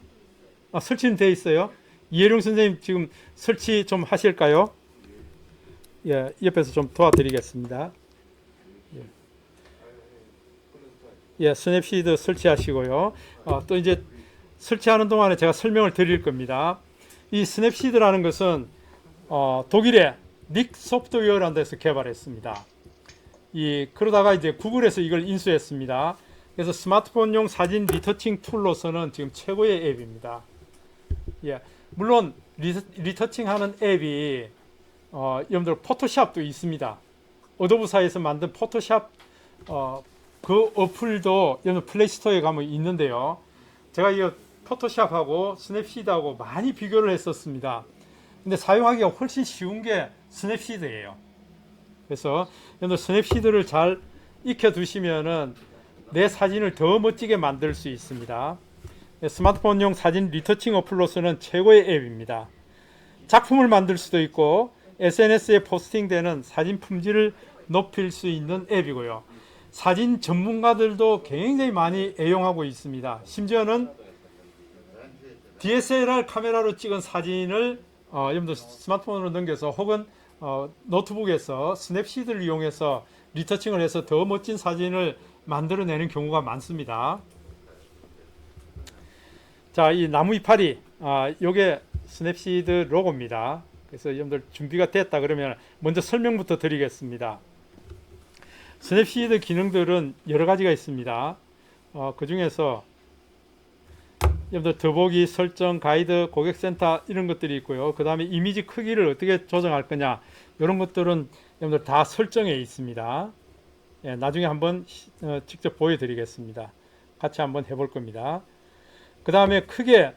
설치는 돼 있어요? 이해룡 선생님 지금 설치 좀 하실까요? 예, 옆에서 좀 도와드리겠습니다. 예, 스냅시드 설치하시고요. 또 이제 설치하는 동안에 제가 설명을 드릴 겁니다. 이 스냅시드라는 것은 독일의 닉 소프트웨어라는 데서 개발했습니다. 그러다가 이제 구글에서 이걸 인수했습니다. 그래서 스마트폰용 사진 리터칭 툴로서는 지금 최고의 앱입니다. 예, 물론 리터칭 하는 앱이 여러분들 포토샵도 있습니다. 어도브사에서 만든 포토샵 그 어플도 여러분 플레이스토어에 가면 있는데요. 제가 이 포토샵하고 스냅시드하고 많이 비교를 했었습니다. 근데 사용하기가 훨씬 쉬운 게 스냅시드예요. 그래서 여러분들 스냅시드를 잘 익혀 두시면은 내 사진을 더 멋지게 만들 수 있습니다. 스마트폰용 사진 리터칭 어플로서는 최고의 앱입니다. 작품을 만들 수도 있고 SNS에 포스팅되는 사진 품질을 높일 수 있는 앱이고요. 사진 전문가들도 굉장히 많이 애용하고 있습니다. 심지어는 DSLR 카메라로 찍은 사진을 여러분들 스마트폰으로 넘겨서 혹은 노트북에서 스냅시드를 이용해서 리터칭을 해서 더 멋진 사진을 만들어내는 경우가 많습니다. 자, 이 나무 이파리, 요게 스냅시드 로고입니다. 그래서 여러분들 준비가 됐다 그러면 먼저 설명부터 드리겠습니다. 스냅시드 기능들은 여러 가지가 있습니다. 그 중에서 여러분들 더보기, 설정, 가이드, 고객센터 이런 것들이 있고요. 그 다음에 이미지 크기를 어떻게 조정할 거냐 이런 것들은 여러분들 다 설정해 있습니다. 예, 나중에 한번 직접 보여드리겠습니다. 같이 한번 해볼 겁니다. 그 다음에 크게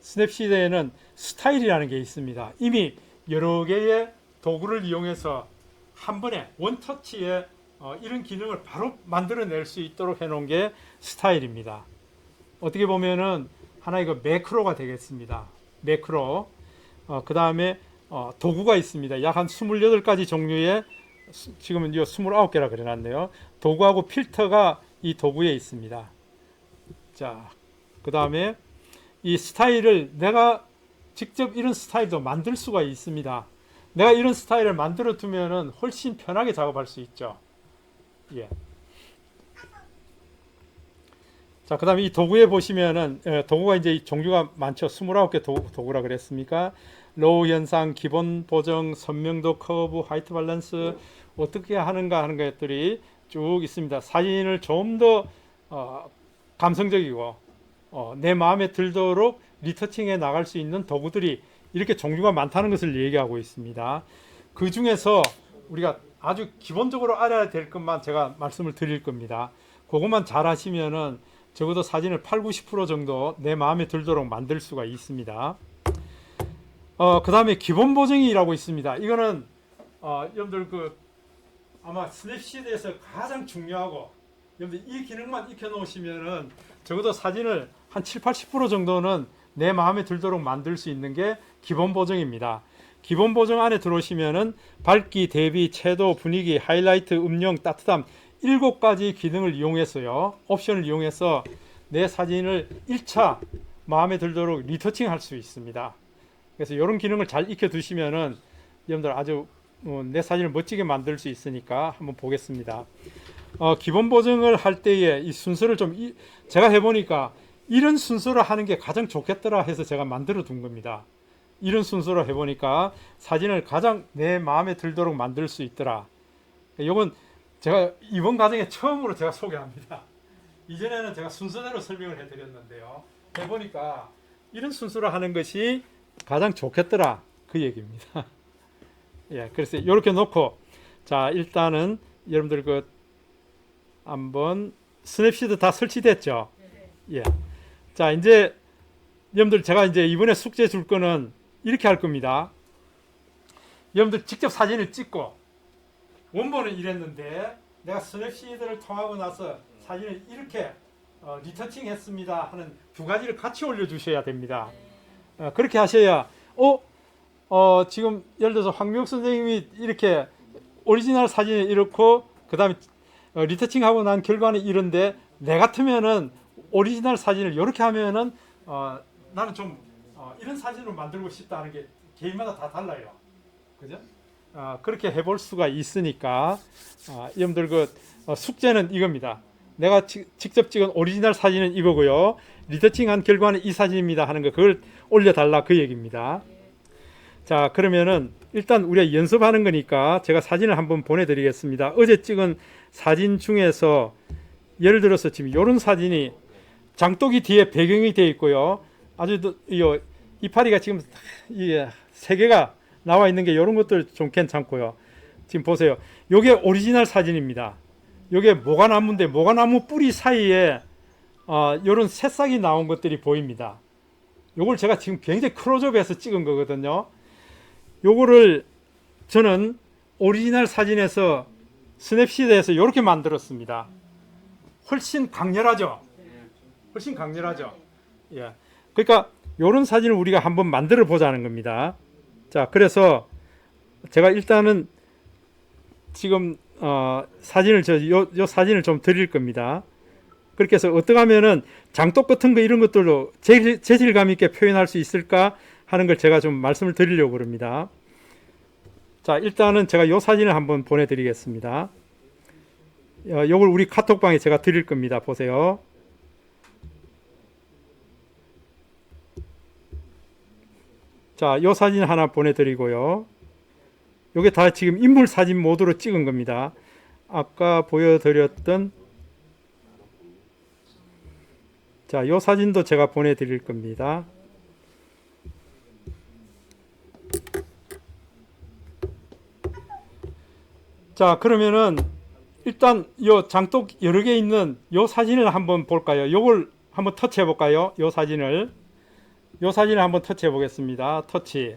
스냅시드에는 스타일이라는 게 있습니다. 이미 여러 개의 도구를 이용해서 한 번에 원터치에 이런 기능을 바로 만들어낼 수 있도록 해놓은 게 스타일입니다. 어떻게 보면은 하나의 그 매크로가 되겠습니다. 매크로. 그 다음에 도구가 있습니다. 약 한 28가지 종류의 지금은 29개라 그래놨네요. 도구하고 필터가 이 도구에 있습니다. 자, 그 다음에 이 스타일을 내가 직접 이런 스타일도 만들 수가 있습니다. 내가 이런 스타일을 만들어 두면은 훨씬 편하게 작업할 수 있죠. 예. 자, 그 다음에 이 도구에 보시면은 도구가 이제 종류가 많죠. 29개 도구라 그랬습니까? 로우 현상, 기본 보정, 선명도, 커브, 화이트 밸런스 어떻게 하는가 하는 것들이 쭉 있습니다. 사진을 좀 더 감성적이고 내 마음에 들도록 리터칭해 나갈 수 있는 도구들이 이렇게 종류가 많다는 것을 얘기하고 있습니다. 그 중에서 우리가 아주 기본적으로 알아야 될 것만 제가 말씀을 드릴 겁니다. 그것만 잘 하시면은 적어도 사진을 8, 90% 정도 내 마음에 들도록 만들 수가 있습니다. 그 다음에 기본 보정이라고 있습니다. 이거는 여러분들 아마 스냅시드에서 가장 중요하고 여러분들 이 기능만 익혀 놓으시면은 적어도 사진을 한 7, 80% 정도는 내 마음에 들도록 만들 수 있는 게 기본 보정입니다. 기본 보정 안에 들어오시면은 밝기, 대비, 채도, 분위기, 하이라이트, 음영, 따뜻함 7가지 기능을 이용해서요. 옵션을 이용해서 내 사진을 1차 마음에 들도록 리터칭 할 수 있습니다. 그래서 이런 기능을 잘 익혀 두시면은 여러분들 아주 내 사진을 멋지게 만들 수 있으니까 한번 보겠습니다. 기본 보정을 할 때에 이 순서를 제가 해보니까 이런 순서로 하는 게 가장 좋겠더라 해서 제가 만들어 둔 겁니다. 이런 순서로 해보니까 사진을 가장 내 마음에 들도록 만들 수 있더라. 이건 제가 이번 과정에 처음으로 제가 소개합니다. 이전에는 제가 순서대로 설명을 해드렸는데요. 해보니까 이런 순서로 하는 것이 가장 좋겠더라 그 얘기입니다. 예, 그래서 이렇게 놓고 자 일단은 여러분들 한번 스냅시드 다 설치됐죠? 예. 자 이제 여러분들 제가 이제 이번에 숙제 줄 거는 이렇게 할 겁니다. 여러분들 직접 사진을 찍고 원본은 이랬는데 내가 스냅시드를 통하고 나서 사진을 이렇게 리터칭 했습니다 하는 2가지를 같이 올려주셔야 됩니다. 그렇게 하셔야 지금 예를 들어서 황미옥 선생님이 이렇게 오리지널 사진이 이렇고 그 다음에 리터칭하고 난 결과는 이런데 내 같으면은 오리지널 사진을 이렇게 하면은 나는 좀 이런 사진을 만들고 싶다는 게 개인마다 다 달라요. 그죠? 그렇게 해볼 수가 있으니까 여러분들 숙제는 이겁니다. 내가 직접 찍은 오리지널 사진은 이거고요. 리터칭한 결과는 이 사진입니다 하는 거 그걸 올려달라 그 얘기입니다. 자 그러면은 일단 우리가 연습하는 거니까 제가 사진을 한번 보내드리겠습니다. 어제 찍은 사진 중에서 예를 들어서 지금 이런 사진이 장독이 뒤에 배경이 되어 있고요. 아주 이파리가 지금 이 3개가 나와 있는 게 이런 것들 좀 괜찮고요. 지금 보세요. 이게 오리지널 사진입니다. 이게 모가나무인데 모가나무 뿌리 사이에 이런 새싹이 나온 것들이 보입니다. 요걸 제가 지금 굉장히 클로즈업해서 찍은 거거든요. 요거를 저는 오리지널 사진에서 스냅시드에서 이렇게 만들었습니다. 훨씬 강렬하죠? 훨씬 강렬하죠? 예. 그러니까 이런 사진을 우리가 한번 만들어 보자는 겁니다. 자, 그래서 제가 일단은 지금 사진을 요 사진을 좀 드릴 겁니다. 그렇게 해서 어떻게 하면은 장독 같은 거 이런 것들로 재질감 있게 표현할 수 있을까 하는 걸 제가 좀 말씀을 드리려고 그럽니다. 자, 일단은 제가 요 사진을 한번 보내드리겠습니다. 요걸 우리 카톡방에 제가 드릴 겁니다. 보세요. 자, 요 사진 하나 보내드리고요. 요게 다 지금 인물 사진 모드로 찍은 겁니다. 아까 보여드렸던 자, 요 사진도 제가 보내드릴 겁니다. 자, 그러면은 일단 요 장독 여러 개 있는 요 사진을 한번 볼까요? 요걸 한번 터치해 볼까요? 요 사진을 한번 터치해 보겠습니다. 터치.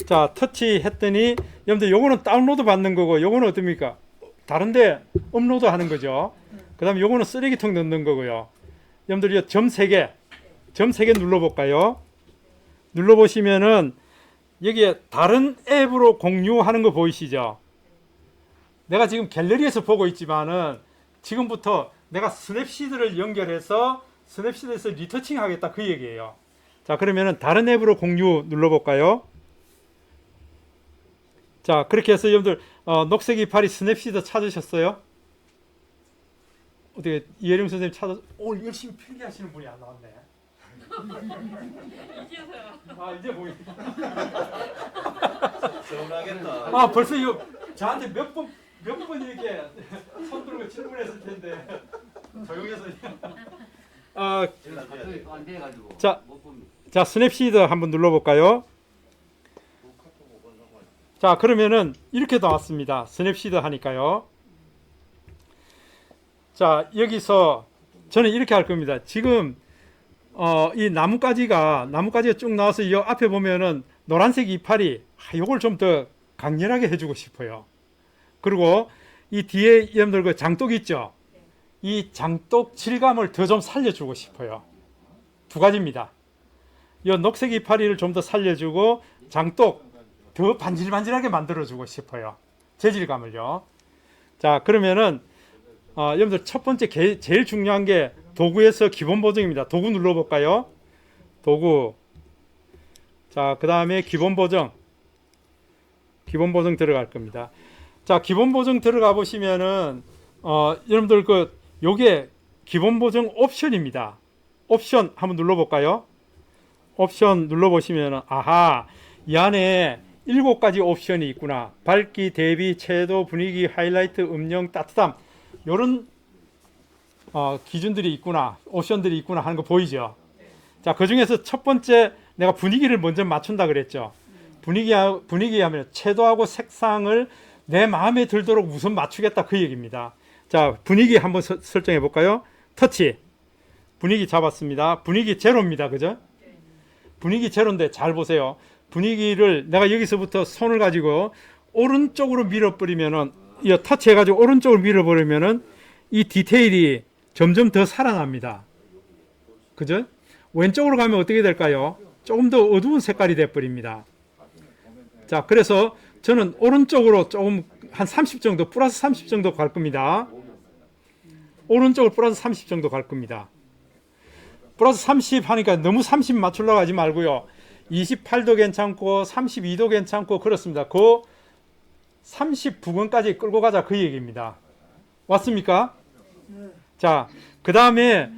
자, 터치 했더니 여러분들 요거는 다운로드 받는 거고 요거는 어떻습니까? 다른데 업로드 하는 거죠. 그 다음에 요거는 쓰레기통 넣는 거고요. 여러분들 점 3개 눌러볼까요? 눌러보시면은 여기에 다른 앱으로 공유하는 거 보이시죠? 내가 지금 갤러리에서 보고 있지만은 지금부터 내가 스냅시드를 연결해서 스냅시드에서 리터칭 하겠다 그 얘기예요. 자, 그러면은 다른 앱으로 공유 눌러볼까요? 자, 그렇게 해서 여러분들 녹색 이파리 스냅시드 찾으셨어요? 어떻게 이혜령 선생님 오늘 열심히 필기하시는 분이 안 나왔네. 이제서요. 이제 보인다. 서운하겠다. 벌써 이거 저한테 몇 번 이렇게 손 들고 질문했을 텐데 조용해서. 안 돼가지고 자, 못 봅니다. 자, 스냅시드 한번 눌러볼까요? 자, 그러면은 이렇게 나왔습니다. 스냅시드 하니까요. 자, 여기서 저는 이렇게 할 겁니다. 지금 이 나뭇가지가 쭉 나와서 이 앞에 보면은 노란색 이파리, 요걸 좀 더 강렬하게 해주고 싶어요. 그리고 이 뒤에 여러분들 그 장독 있죠? 이 장독 질감을 더 좀 살려주고 싶어요. 두 가지입니다. 이 녹색 이파리를 좀 더 살려주고 장독 더 반질반질하게 만들어주고 싶어요. 재질감을요. 자, 그러면은 여러분들 첫 번째 제일 중요한 게 도구에서 기본 보정입니다. 도구 눌러볼까요? 도구. 자, 그 다음에 기본 보정. 기본 보정 들어갈 겁니다. 자, 기본 보정 들어가 보시면은 여러분들 요게 기본 보정 옵션입니다. 옵션 한번 눌러볼까요? 옵션 눌러보시면은 아하, 이 안에 7가지 옵션이 있구나. 밝기, 대비, 채도, 분위기, 하이라이트, 음영, 따뜻함, 요런 기준들이 있구나, 옵션들이 있구나 하는 거 보이죠? 자, 그 중에서 첫 번째 내가 분위기를 먼저 맞춘다 그랬죠. 분위기 하면 채도하고 색상을 내 마음에 들도록 우선 맞추겠다 그 얘기입니다. 자, 분위기 한번 설정해 볼까요? 터치. 분위기 잡았습니다. 분위기 제로입니다. 그죠? 분위기 제로인데 잘 보세요. 분위기를 내가 여기서부터 손을 가지고 오른쪽으로 밀어버리면은, 이 터치해 가지고 오른쪽으로 밀어버리면은 이 디테일이 점점 더 살아납니다. 그죠? 왼쪽으로 가면 어떻게 될까요? 조금 더 어두운 색깔이 돼버립니다. 자, 그래서 저는 오른쪽으로 조금 한 30 정도, 플러스 30 정도 갈 겁니다. 오른쪽으로 플러스 30 정도 갈 겁니다. 플러스 30 하니까 너무 30 맞추려고 하지 말고요. 28도 괜찮고 32도 괜찮고 그렇습니다. 그 30 부근까지 끌고 가자 그 얘기입니다. 왔습니까? 자, 그 다음에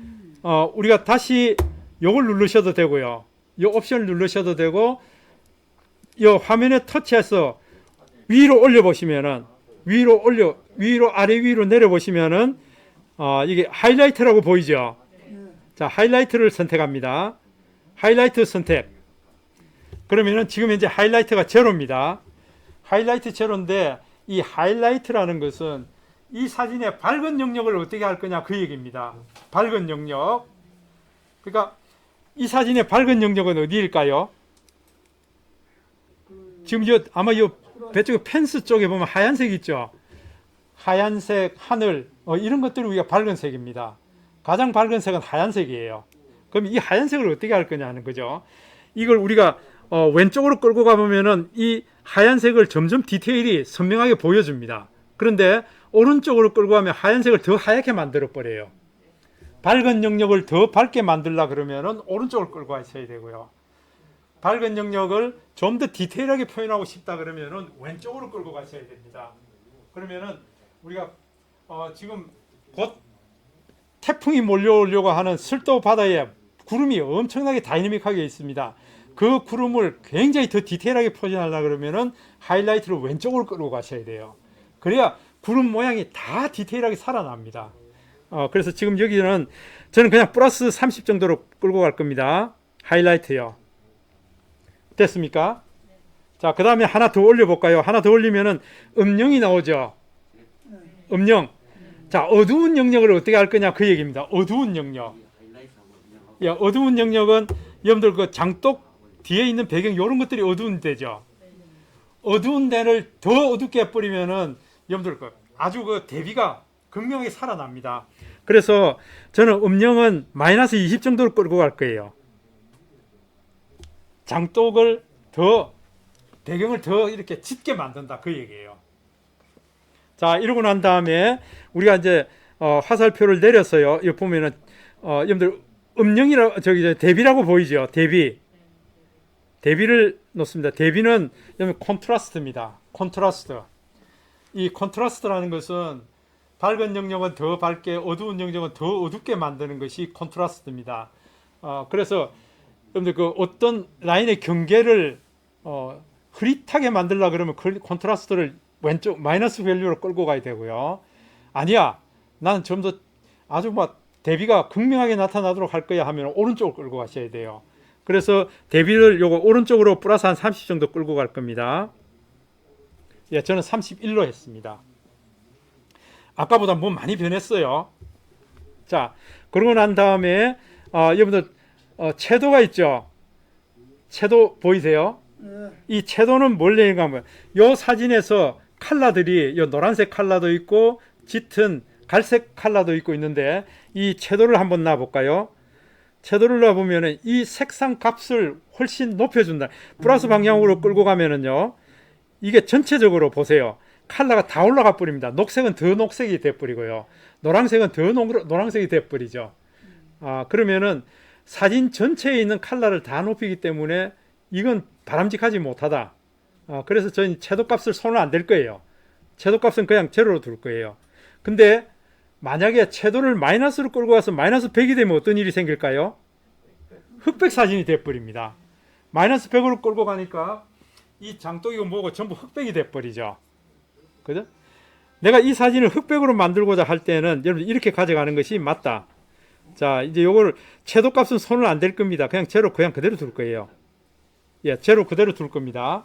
우리가 다시 요걸 누르셔도 되고요. 요 옵션을 누르셔도 되고, 요 화면에 터치해서 위로 올려 보시면은 위로 아래 위로 내려 보시면은 이게 하이라이트라고 보이죠? 자, 하이라이트를 선택합니다. 하이라이트 선택. 그러면은 지금 현재 하이라이트가 제로입니다. 하이라이트 제로인데 이 하이라이트라는 것은 이 사진의 밝은 영역을 어떻게 할 거냐 그 얘기입니다. 밝은 영역. 그러니까 이 사진의 밝은 영역은 어디일까요? 지금 아마 배쪽 펜스 쪽에 보면 하얀색 있죠. 하얀색, 하늘 이런 것들이 우리가 밝은 색입니다. 가장 밝은 색은 하얀색이에요. 그럼 이 하얀색을 어떻게 할 거냐 하는 거죠. 이걸 우리가 왼쪽으로 끌고 가보면은 이 하얀색을 점점 디테일이 선명하게 보여줍니다. 그런데 오른쪽으로 끌고 가면 하얀색을 더 하얗게 만들어 버려요. 밝은 영역을 더 밝게 만들려 그러면은 오른쪽으로 끌고 가셔야 되고요. 밝은 영역을 좀 더 디테일하게 표현하고 싶다 그러면은 왼쪽으로 끌고 가셔야 됩니다. 그러면은 우리가 지금 곧 태풍이 몰려오려고 하는 술도 바다에 구름이 엄청나게 다이내믹하게 있습니다. 그 구름을 굉장히 더 디테일하게 표현하려고 그러면은 하이라이트를 왼쪽으로 끌고 가셔야 돼요. 그래야 구름 모양이 다 디테일하게 살아납니다. 그래서 지금 여기는 저는 그냥 플러스 30 정도로 끌고 갈 겁니다. 하이라이트요. 됐습니까? 자, 그 다음에 하나 더 올려볼까요? 하나 더 올리면은 음영이 나오죠. 음영. 자, 어두운 영역을 어떻게 할 거냐 그 얘기입니다. 어두운 영역. 야, 어두운 영역은 여러분들 그 장독 뒤에 있는 배경 이런 것들이 어두운 데죠. 어두운 데를 더 어둡게 해버리면은 여러분들 아주 대비가 극명하게 살아납니다. 그래서 저는 음영은 마이너스 20 정도로 끌고 갈 거예요. 장독을 배경을 더 이렇게 짙게 만든다 그 얘기예요. 자, 이러고 난 다음에 우리가 이제 화살표를 내렸어요. 여기 보면은 여러분들 대비라고 보이죠. 대비를 놓습니다. 대비는 여러분 콘트라스트입니다. 콘트라스트. 이 콘트라스트라는 것은 밝은 영역은 더 밝게, 어두운 영역은 더 어둡게 만드는 것이 콘트라스트입니다. 그래서 여러분들 어떤 라인의 경계를 흐릿하게 만들려고 그러면 콘트라스트를 왼쪽 마이너스 밸류로 끌고 가야 되고요. 아니야, 나는 좀 더 아주 대비가 극명하게 나타나도록 할 거야 하면 오른쪽으로 끌고 가셔야 돼요. 그래서 대비를 요거 오른쪽으로 플러스 한 30 정도 끌고 갈 겁니다. 예, 저는 31로 했습니다. 아까보다 뭐 많이 변했어요. 자, 그러고 난 다음에 여러분들 채도가 있죠. 채도 보이세요? 이 채도는 뭘 얘기하면 요 사진에서 컬러들이 요 노란색 컬러도 있고 짙은 갈색 컬러도 있고 있는데 이 채도를 한번 놔볼까요? 채도를 놔보면은 이 색상 값을 훨씬 높여준다. 플러스 방향으로 끌고 가면은요, 이게 전체적으로 보세요. 컬러가 다 올라가 버립니다. 녹색은 더 녹색이 돼 버리고요. 노란색은 더 노란색이 돼 버리죠. 그러면은 사진 전체에 있는 컬러를 다 높이기 때문에 이건 바람직하지 못하다. 그래서 저는 채도값을 손을 안 댈 거예요. 채도값은 그냥 제로로 둘 거예요. 근데 만약에 채도를 마이너스로 끌고 가서 마이너스 100이 되면 어떤 일이 생길까요? 흑백 사진이 돼버립니다. 마이너스 100으로 끌고 가니까 이 장독이고 뭐고 전부 흑백이 돼버리죠. 그죠? 내가 이 사진을 흑백으로 만들고자 할 때는 여러분 이렇게 가져가는 것이 맞다. 자, 이제 요거를 채도값은 손을 안 댈 겁니다. 그냥 제로 그냥 그대로 둘 거예요. 예, 제로 그대로 둘 겁니다.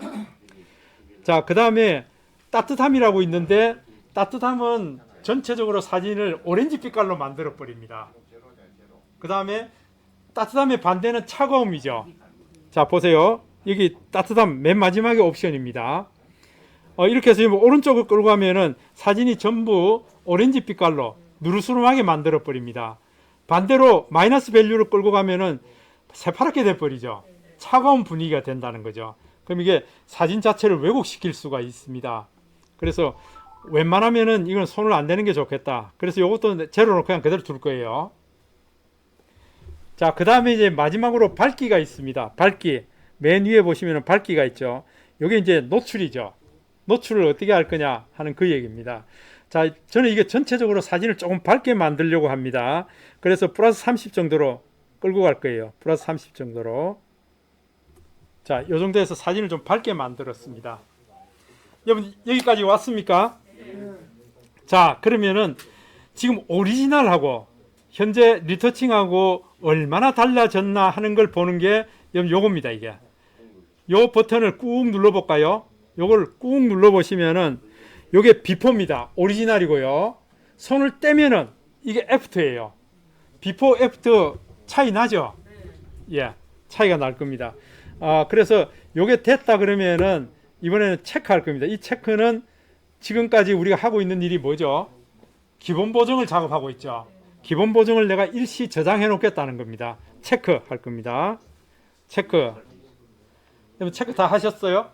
자, 그 다음에 따뜻함이라고 있는데 따뜻함은 전체적으로 사진을 오렌지 빛깔로 만들어 버립니다. 그 다음에 따뜻함의 반대는 차가움이죠. 자, 보세요. 여기 따뜻함 맨 마지막에 옵션입니다. 이렇게 해서 오른쪽을 끌고 가면은 사진이 전부 오렌지 빛깔로 누르스름하게 만들어 버립니다. 반대로 마이너스 밸류를 끌고 가면은 새파랗게 돼 버리죠. 차가운 분위기가 된다는 거죠. 그럼 이게 사진 자체를 왜곡시킬 수가 있습니다. 그래서 웬만하면은 이건 손을 안 대는 게 좋겠다. 그래서 이것도 제로로 그냥 그대로 둘 거예요. 자, 그 다음에 이제 마지막으로 밝기가 있습니다. 밝기. 맨 위에 보시면은 밝기가 있죠. 이게 이제 노출이죠. 노출을 어떻게 할 거냐 하는 그 얘기입니다. 자, 저는 이게 전체적으로 사진을 조금 밝게 만들려고 합니다. 그래서 플러스 30 정도로 끌고 갈 거예요. 플러스 30 정도로. 자, 이 정도에서 사진을 좀 밝게 만들었습니다. 여러분, 여기까지 왔습니까? 자, 그러면은 지금 오리지널하고 현재 리터칭하고 얼마나 달라졌나 하는 걸 보는 게 여러분 요겁니다. 이게 요 버튼을 꾹 눌러볼까요? 요걸 꾹 눌러보시면은 요게 비포입니다. 오리지널이고요. 손을 떼면은 이게 애프터예요. 비포 애프터 차이 나죠? 예, 차이가 날 겁니다. 그래서 요게 됐다 그러면은 이번에는 체크할 겁니다. 이 체크는 지금까지 우리가 하고 있는 일이 뭐죠? 기본 보정을 작업하고 있죠. 기본 보정을 내가 일시 저장해 놓겠다는 겁니다. 체크할 겁니다. 체크. 그럼 체크 다 하셨어요?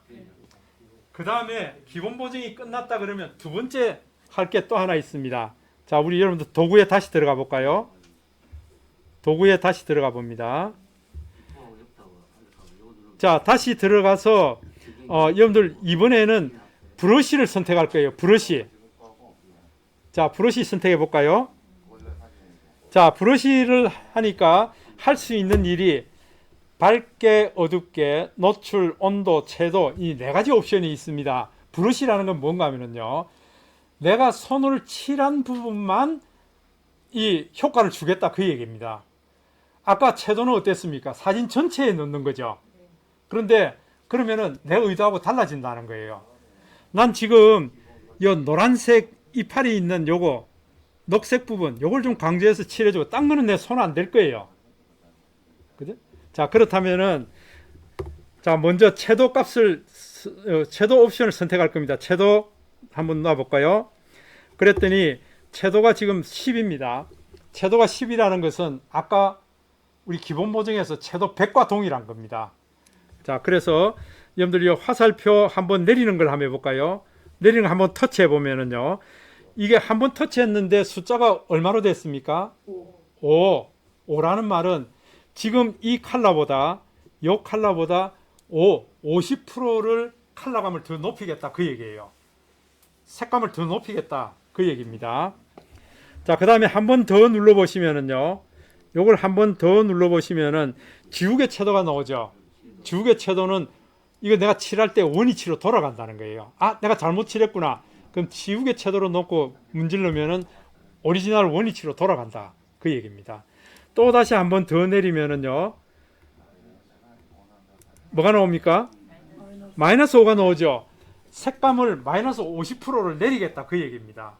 그 다음에 기본 보정이 끝났다 그러면 두 번째 할 게 또 하나 있습니다. 자, 우리 여러분들 도구에 다시 들어가 볼까요? 도구에 다시 들어가 봅니다. 자, 다시 들어가서 여러분들 이번에는 브러쉬를 선택할 거예요. 브러쉬. 자, 브러쉬 선택해 볼까요? 자, 브러쉬를 하니까 할 수 있는 일이 밝게, 어둡게, 노출, 온도, 채도 이 네 가지 옵션이 있습니다. 브러쉬라는 건 뭔가 하면은요, 내가 손을 칠한 부분만 이 효과를 주겠다 그 얘기입니다. 아까 채도는 어땠습니까? 사진 전체에 넣는 거죠. 그런데 그러면은 내 의도하고 달라진다는 거예요. 난 지금 이 노란색 이파리 있는 요거 녹색 부분 요걸 좀 강조해서 칠해주고 딴 거는 내 손 안 댈 거예요. 그죠? 자, 그렇다면은 자, 먼저 채도 값을 채도 옵션을 선택할 겁니다. 채도 한번 놔볼까요? 그랬더니 채도가 지금 10입니다. 채도가 10이라는 것은 아까 우리 기본 보정에서 채도 100과 동일한 겁니다. 자, 그래서 여러분들 이 화살표 한번 내리는 걸 한번 해볼까요? 내리는 거 한번 터치해 보면은요, 이게 한번 터치했는데 숫자가 얼마로 됐습니까? 5. 5라는 말은 지금 이 컬러보다 이 컬러보다 50%를 컬러감을 더 높이겠다 그 얘기예요. 색감을 더 높이겠다 그 얘기입니다. 자, 그 다음에 한 번 더 눌러 보시면은요, 요걸 한 번 더 눌러 보시면은 지우개 채도가 나오죠. 지우개 채도는 이거 내가 칠할 때 원위치로 돌아간다는 거예요. 내가 잘못 칠했구나. 그럼 지우개 채도로 놓고 문지르면은 오리지널 원위치로 돌아간다 그 얘기입니다. 또 다시 한 번 더 내리면은요, 뭐가 나옵니까? 마이너스 5가 나오죠. 색감을 마이너스 50%를 내리겠다 그 얘기입니다.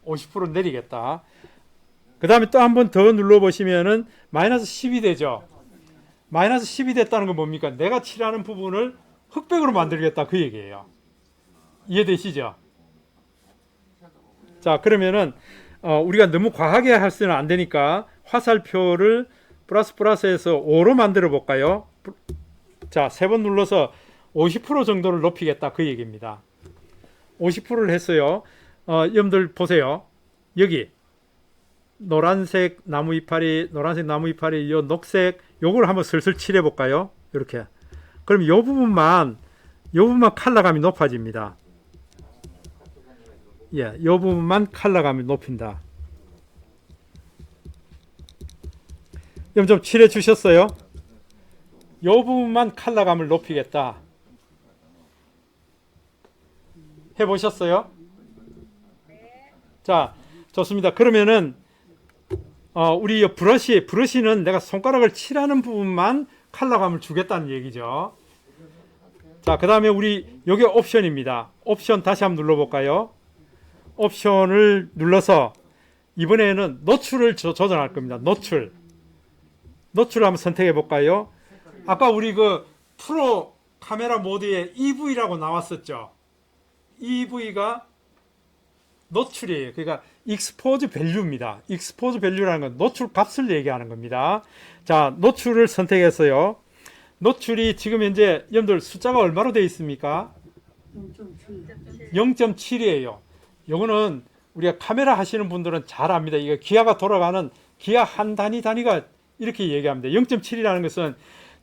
50% 내리겠다. 그 다음에 또 한 번 더 눌러보시면은 마이너스 10이 되죠. 마이너스 10이 됐다는 건 뭡니까? 내가 칠하는 부분을 흑백으로 만들겠다 그 얘기예요. 이해되시죠? 자, 그러면은 우리가 너무 과하게 할 수는 안 되니까 화살표를 플러스에서 5로 만들어 볼까요? 자, 3번 눌러서 50% 정도를 높이겠다 그 얘기입니다. 50%를 했어요. 여러분들 보세요. 여기 노란색 나무 이파리, 요 녹색 요걸 한번 슬슬 칠해 볼까요? 이렇게. 그럼 요 부분만 컬러감이 높아집니다. 예, 요 부분만 컬러감이 높인다. 여러분 좀 칠해 주셨어요? 요 부분만 컬러감을 높이겠다. 해 보셨어요? 자, 좋습니다. 그러면은 우리 이 브러쉬는 내가 손가락을 칠하는 부분만 컬러감을 주겠다는 얘기죠. 자, 그 다음에 우리 요게 옵션입니다. 옵션 다시 한번 눌러볼까요? 옵션을 눌러서 이번에는 노출을 조정할 겁니다. 노출을 한번 선택해 볼까요? 아까 우리 그 프로 카메라 모드에 EV라고 나왔었죠. EV가 노출이에요. 그러니까 익스포즈 밸류입니다. 익스포즈 밸류라는 건 노출 값을 얘기하는 겁니다. 자, 노출을 선택했어요. 노출이 지금 현재 여러분들 숫자가 얼마로 되어 있습니까? 0.7이에요. 요거는 우리가 카메라 하시는 분들은 잘 압니다. 이거 기아가 돌아가는 기아 한 단위가 이렇게 얘기합니다. 0.7이라는 것은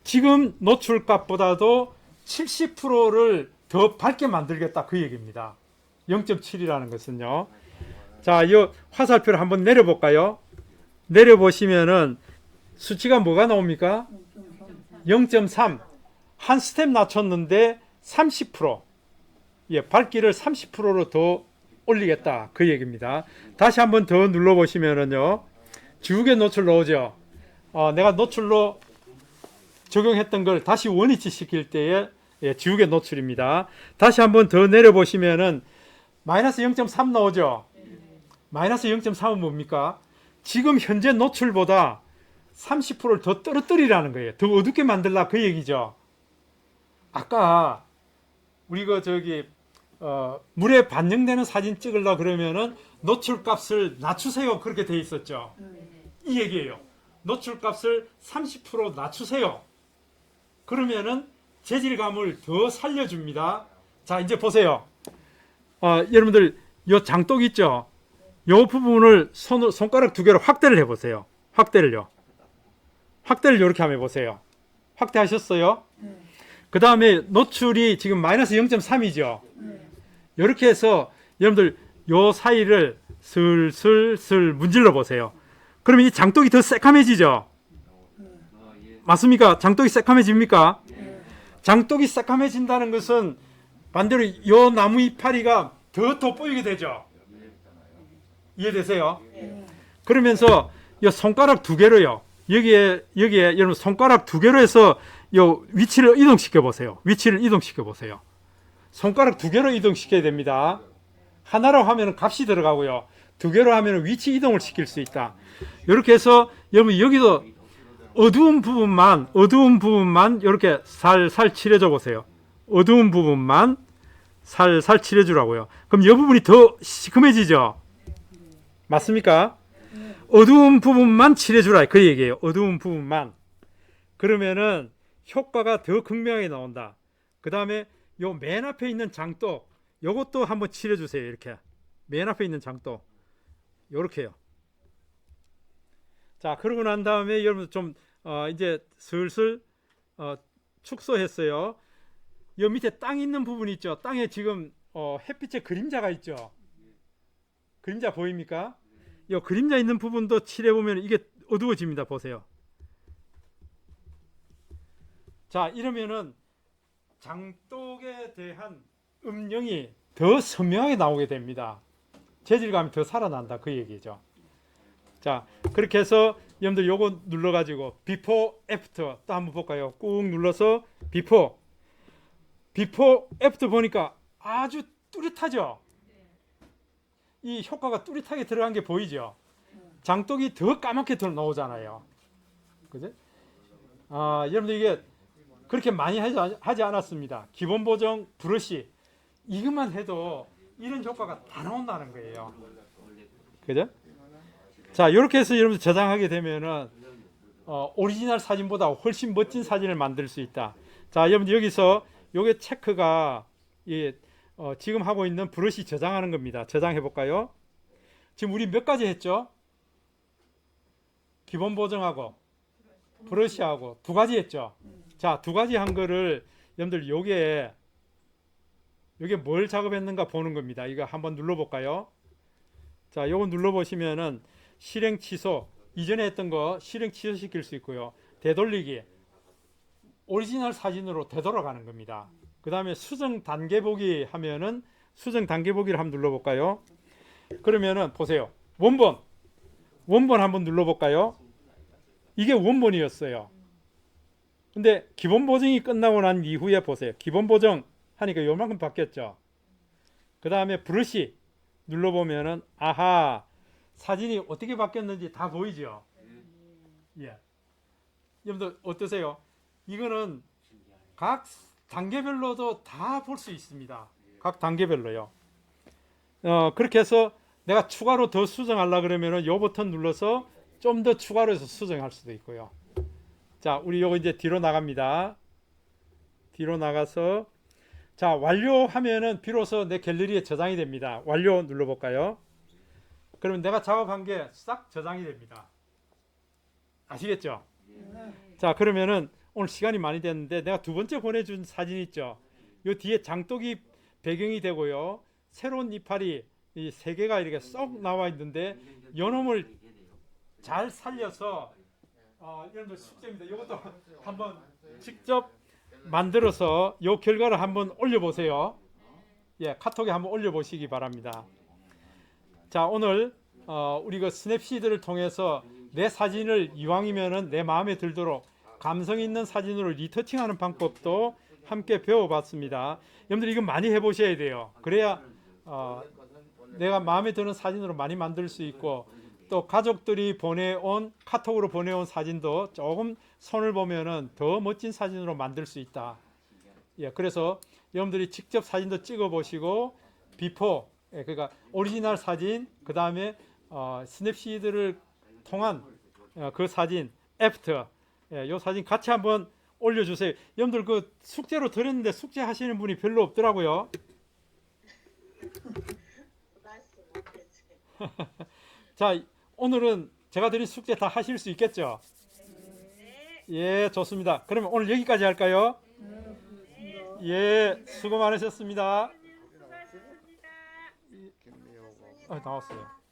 지금 노출 값보다도 70%를 더 밝게 만들겠다 그 얘기입니다. 0.7이라는 것은요. 자, 이 화살표를 한번 내려볼까요? 내려보시면은 수치가 뭐가 나옵니까? 0.3. 한 스텝 낮췄는데 30%. 예, 밝기를 30%로 더 올리겠다 그 얘기입니다. 다시 한번 더 눌러보시면은요. 지우개 노출 나오죠. 내가 노출로 적용했던 걸 다시 원위치 시킬 때에 지우개 노출입니다. 다시 한번 더 내려보시면은 마이너스 0.3 나오죠. 마이너스 0.3은 뭡니까? 지금 현재 노출보다 30%를 더 떨어뜨리라는 거예요. 더 어둡게 만들라 그 얘기죠. 아까 우리 물에 반영되는 사진 찍으려 그러면은 노출 값을 낮추세요 그렇게 돼 있었죠. 이 얘기예요. 노출 값을 30% 낮추세요. 그러면은 재질감을 더 살려줍니다. 자, 이제 보세요. 여러분들 요 장독 있죠? 요 부분을 손가락 2개로 확대를 해보세요. 확대를 이렇게 한번 해보세요. 확대하셨어요? 그 다음에 노출이 지금 마이너스 0.3이죠? 이렇게 해서 여러분들 요 사이를 슬슬 문질러 보세요. 그러면 이 장독이 더 새카매지죠? 맞습니까? 장독이 새카매집니까? 장독이 새카매진다는 것은 반대로 요 나무 이파리가 더 돋보이게 되죠? 이해되세요? 그러면서 이 손가락 2개로요. 여기에 여러분 손가락 2개로 해서 요 위치를 이동시켜 보세요. 손가락 2개로 이동시켜야 됩니다. 하나로 하면 값이 들어가고요. 2개로 하면 위치 이동을 시킬 수 있다. 이렇게 해서 여러분 여기도 어두운 부분만 이렇게 살살 칠해줘 보세요. 어두운 부분만 살살 칠해주라고요. 그럼 이 부분이 더 시커매지죠? 맞습니까? 어두운 부분만 칠해주라 그 얘기예요. 어두운 부분만. 그러면은 효과가 더 극명하게 나온다. 그 다음에 요 맨 앞에 있는 장독 요것도 한번 칠해주세요. 이렇게 맨 앞에 있는 장독 요렇게요. 자, 그러고 난 다음에 여러분 좀 이제 슬슬 축소했어요. 요 밑에 땅 있는 부분 있죠? 땅에 지금 햇빛의 그림자가 있죠? 그림자 보입니까? 요 그림자 있는 부분도 칠해보면 이게 어두워집니다. 보세요. 자, 이러면은 장독에 대한 음영이 더 선명하게 나오게 됩니다. 재질감이 더 살아난다 그 얘기죠. 자, 그렇게 해서 여러분들 요거 눌러가지고 before, after 또 한번 볼까요? 꾹 눌러서 before, after 보니까 아주 뚜렷하죠? 이 효과가 뚜렷하게 들어간 게 보이죠? 장독이 더 까맣게 나오잖아요. 그죠? 여러분들 이게 그렇게 많이 하지 않았습니다. 기본 보정 브러쉬 이것만 해도 이런 효과가 다 나온다는 거예요. 그죠? 자, 이렇게 해서 여러분들 저장하게 되면은 오리지널 사진보다 훨씬 멋진 사진을 만들 수 있다. 자, 여러분들 여기서 요게 체크가 지금 하고 있는 브러쉬 저장하는 겁니다. 저장해 볼까요? 지금 우리 몇 가지 했죠? 기본 보정하고 브러쉬하고 두 가지 했죠. 자, 두 가지 한 거를 여러분들 요게 뭘 작업했는가 보는 겁니다. 이거 한번 눌러 볼까요? 자, 요거 눌러 보시면은 실행 취소, 이전에 했던 거 실행 취소시킬 수 있고요. 되돌리기, 오리지널 사진으로 되돌아가는 겁니다. 그 다음에 수정 단계 보기 하면은 수정 단계 보기를 한번 눌러 볼까요? 그러면은 보세요. 원본 한번 눌러 볼까요? 이게 원본이었어요. 근데 기본 보정이 끝나고 난 이후에 보세요. 기본 보정 하니까 요만큼 바뀌었죠. 그 다음에 브러쉬 눌러보면은 아하, 사진이 어떻게 바뀌었는지 다 보이죠. 예. 여러분들 어떠세요? 이거는 각 단계별로도 다 볼 수 있습니다. 각 단계별로요. 그렇게 해서 내가 추가로 더 수정하려 그러면은 요 버튼 눌러서 좀 더 추가로 해서 수정할 수도 있고요. 자, 우리 요거 이제 뒤로 나갑니다. 뒤로 나가서 자, 완료하면은 비로소 내 갤러리에 저장이 됩니다. 완료 눌러볼까요? 그러면 내가 작업한 게 싹 저장이 됩니다. 아시겠죠? 자, 그러면은 오늘 시간이 많이 됐는데 내가 두 번째 보내준 사진 있죠? 요 뒤에 장독이 배경이 되고요. 새로운 이파리 이 세 개가 이렇게 쏙 나와 있는데 요 놈을 잘 살려서 여러분들 숙제입니다. 이것도 한번 직접 만들어서 요 결과를 한번 올려보세요. 예, 카톡에 한번 올려보시기 바랍니다. 자, 오늘 우리 그 스냅시드를 통해서 내 사진을 이왕이면은 내 마음에 들도록 감성 있는 사진으로 리터칭하는 방법도 함께 배워봤습니다. 여러분들 이거 많이 해보셔야 돼요. 그래야 내가 마음에 드는 사진으로 많이 만들 수 있고 또 가족들이 카톡으로 보내온 사진도 조금 손을 보면은 더 멋진 사진으로 만들 수 있다. 예, 그래서 여러분들이 직접 사진도 찍어 보시고 비포, 그러니까 오리지널 사진, 그 다음에 스냅시드를 통한 그 사진, 애프터, 요 사진 같이 한번 올려주세요. 여러분들 그 숙제로 드렸는데 숙제 하시는 분이 별로 없더라고요. 자, 오늘은 제가 드린 숙제 다 하실 수 있겠죠? 예, 좋습니다. 그러면 오늘 여기까지 할까요? 예, 수고 많으셨습니다. 나왔어요.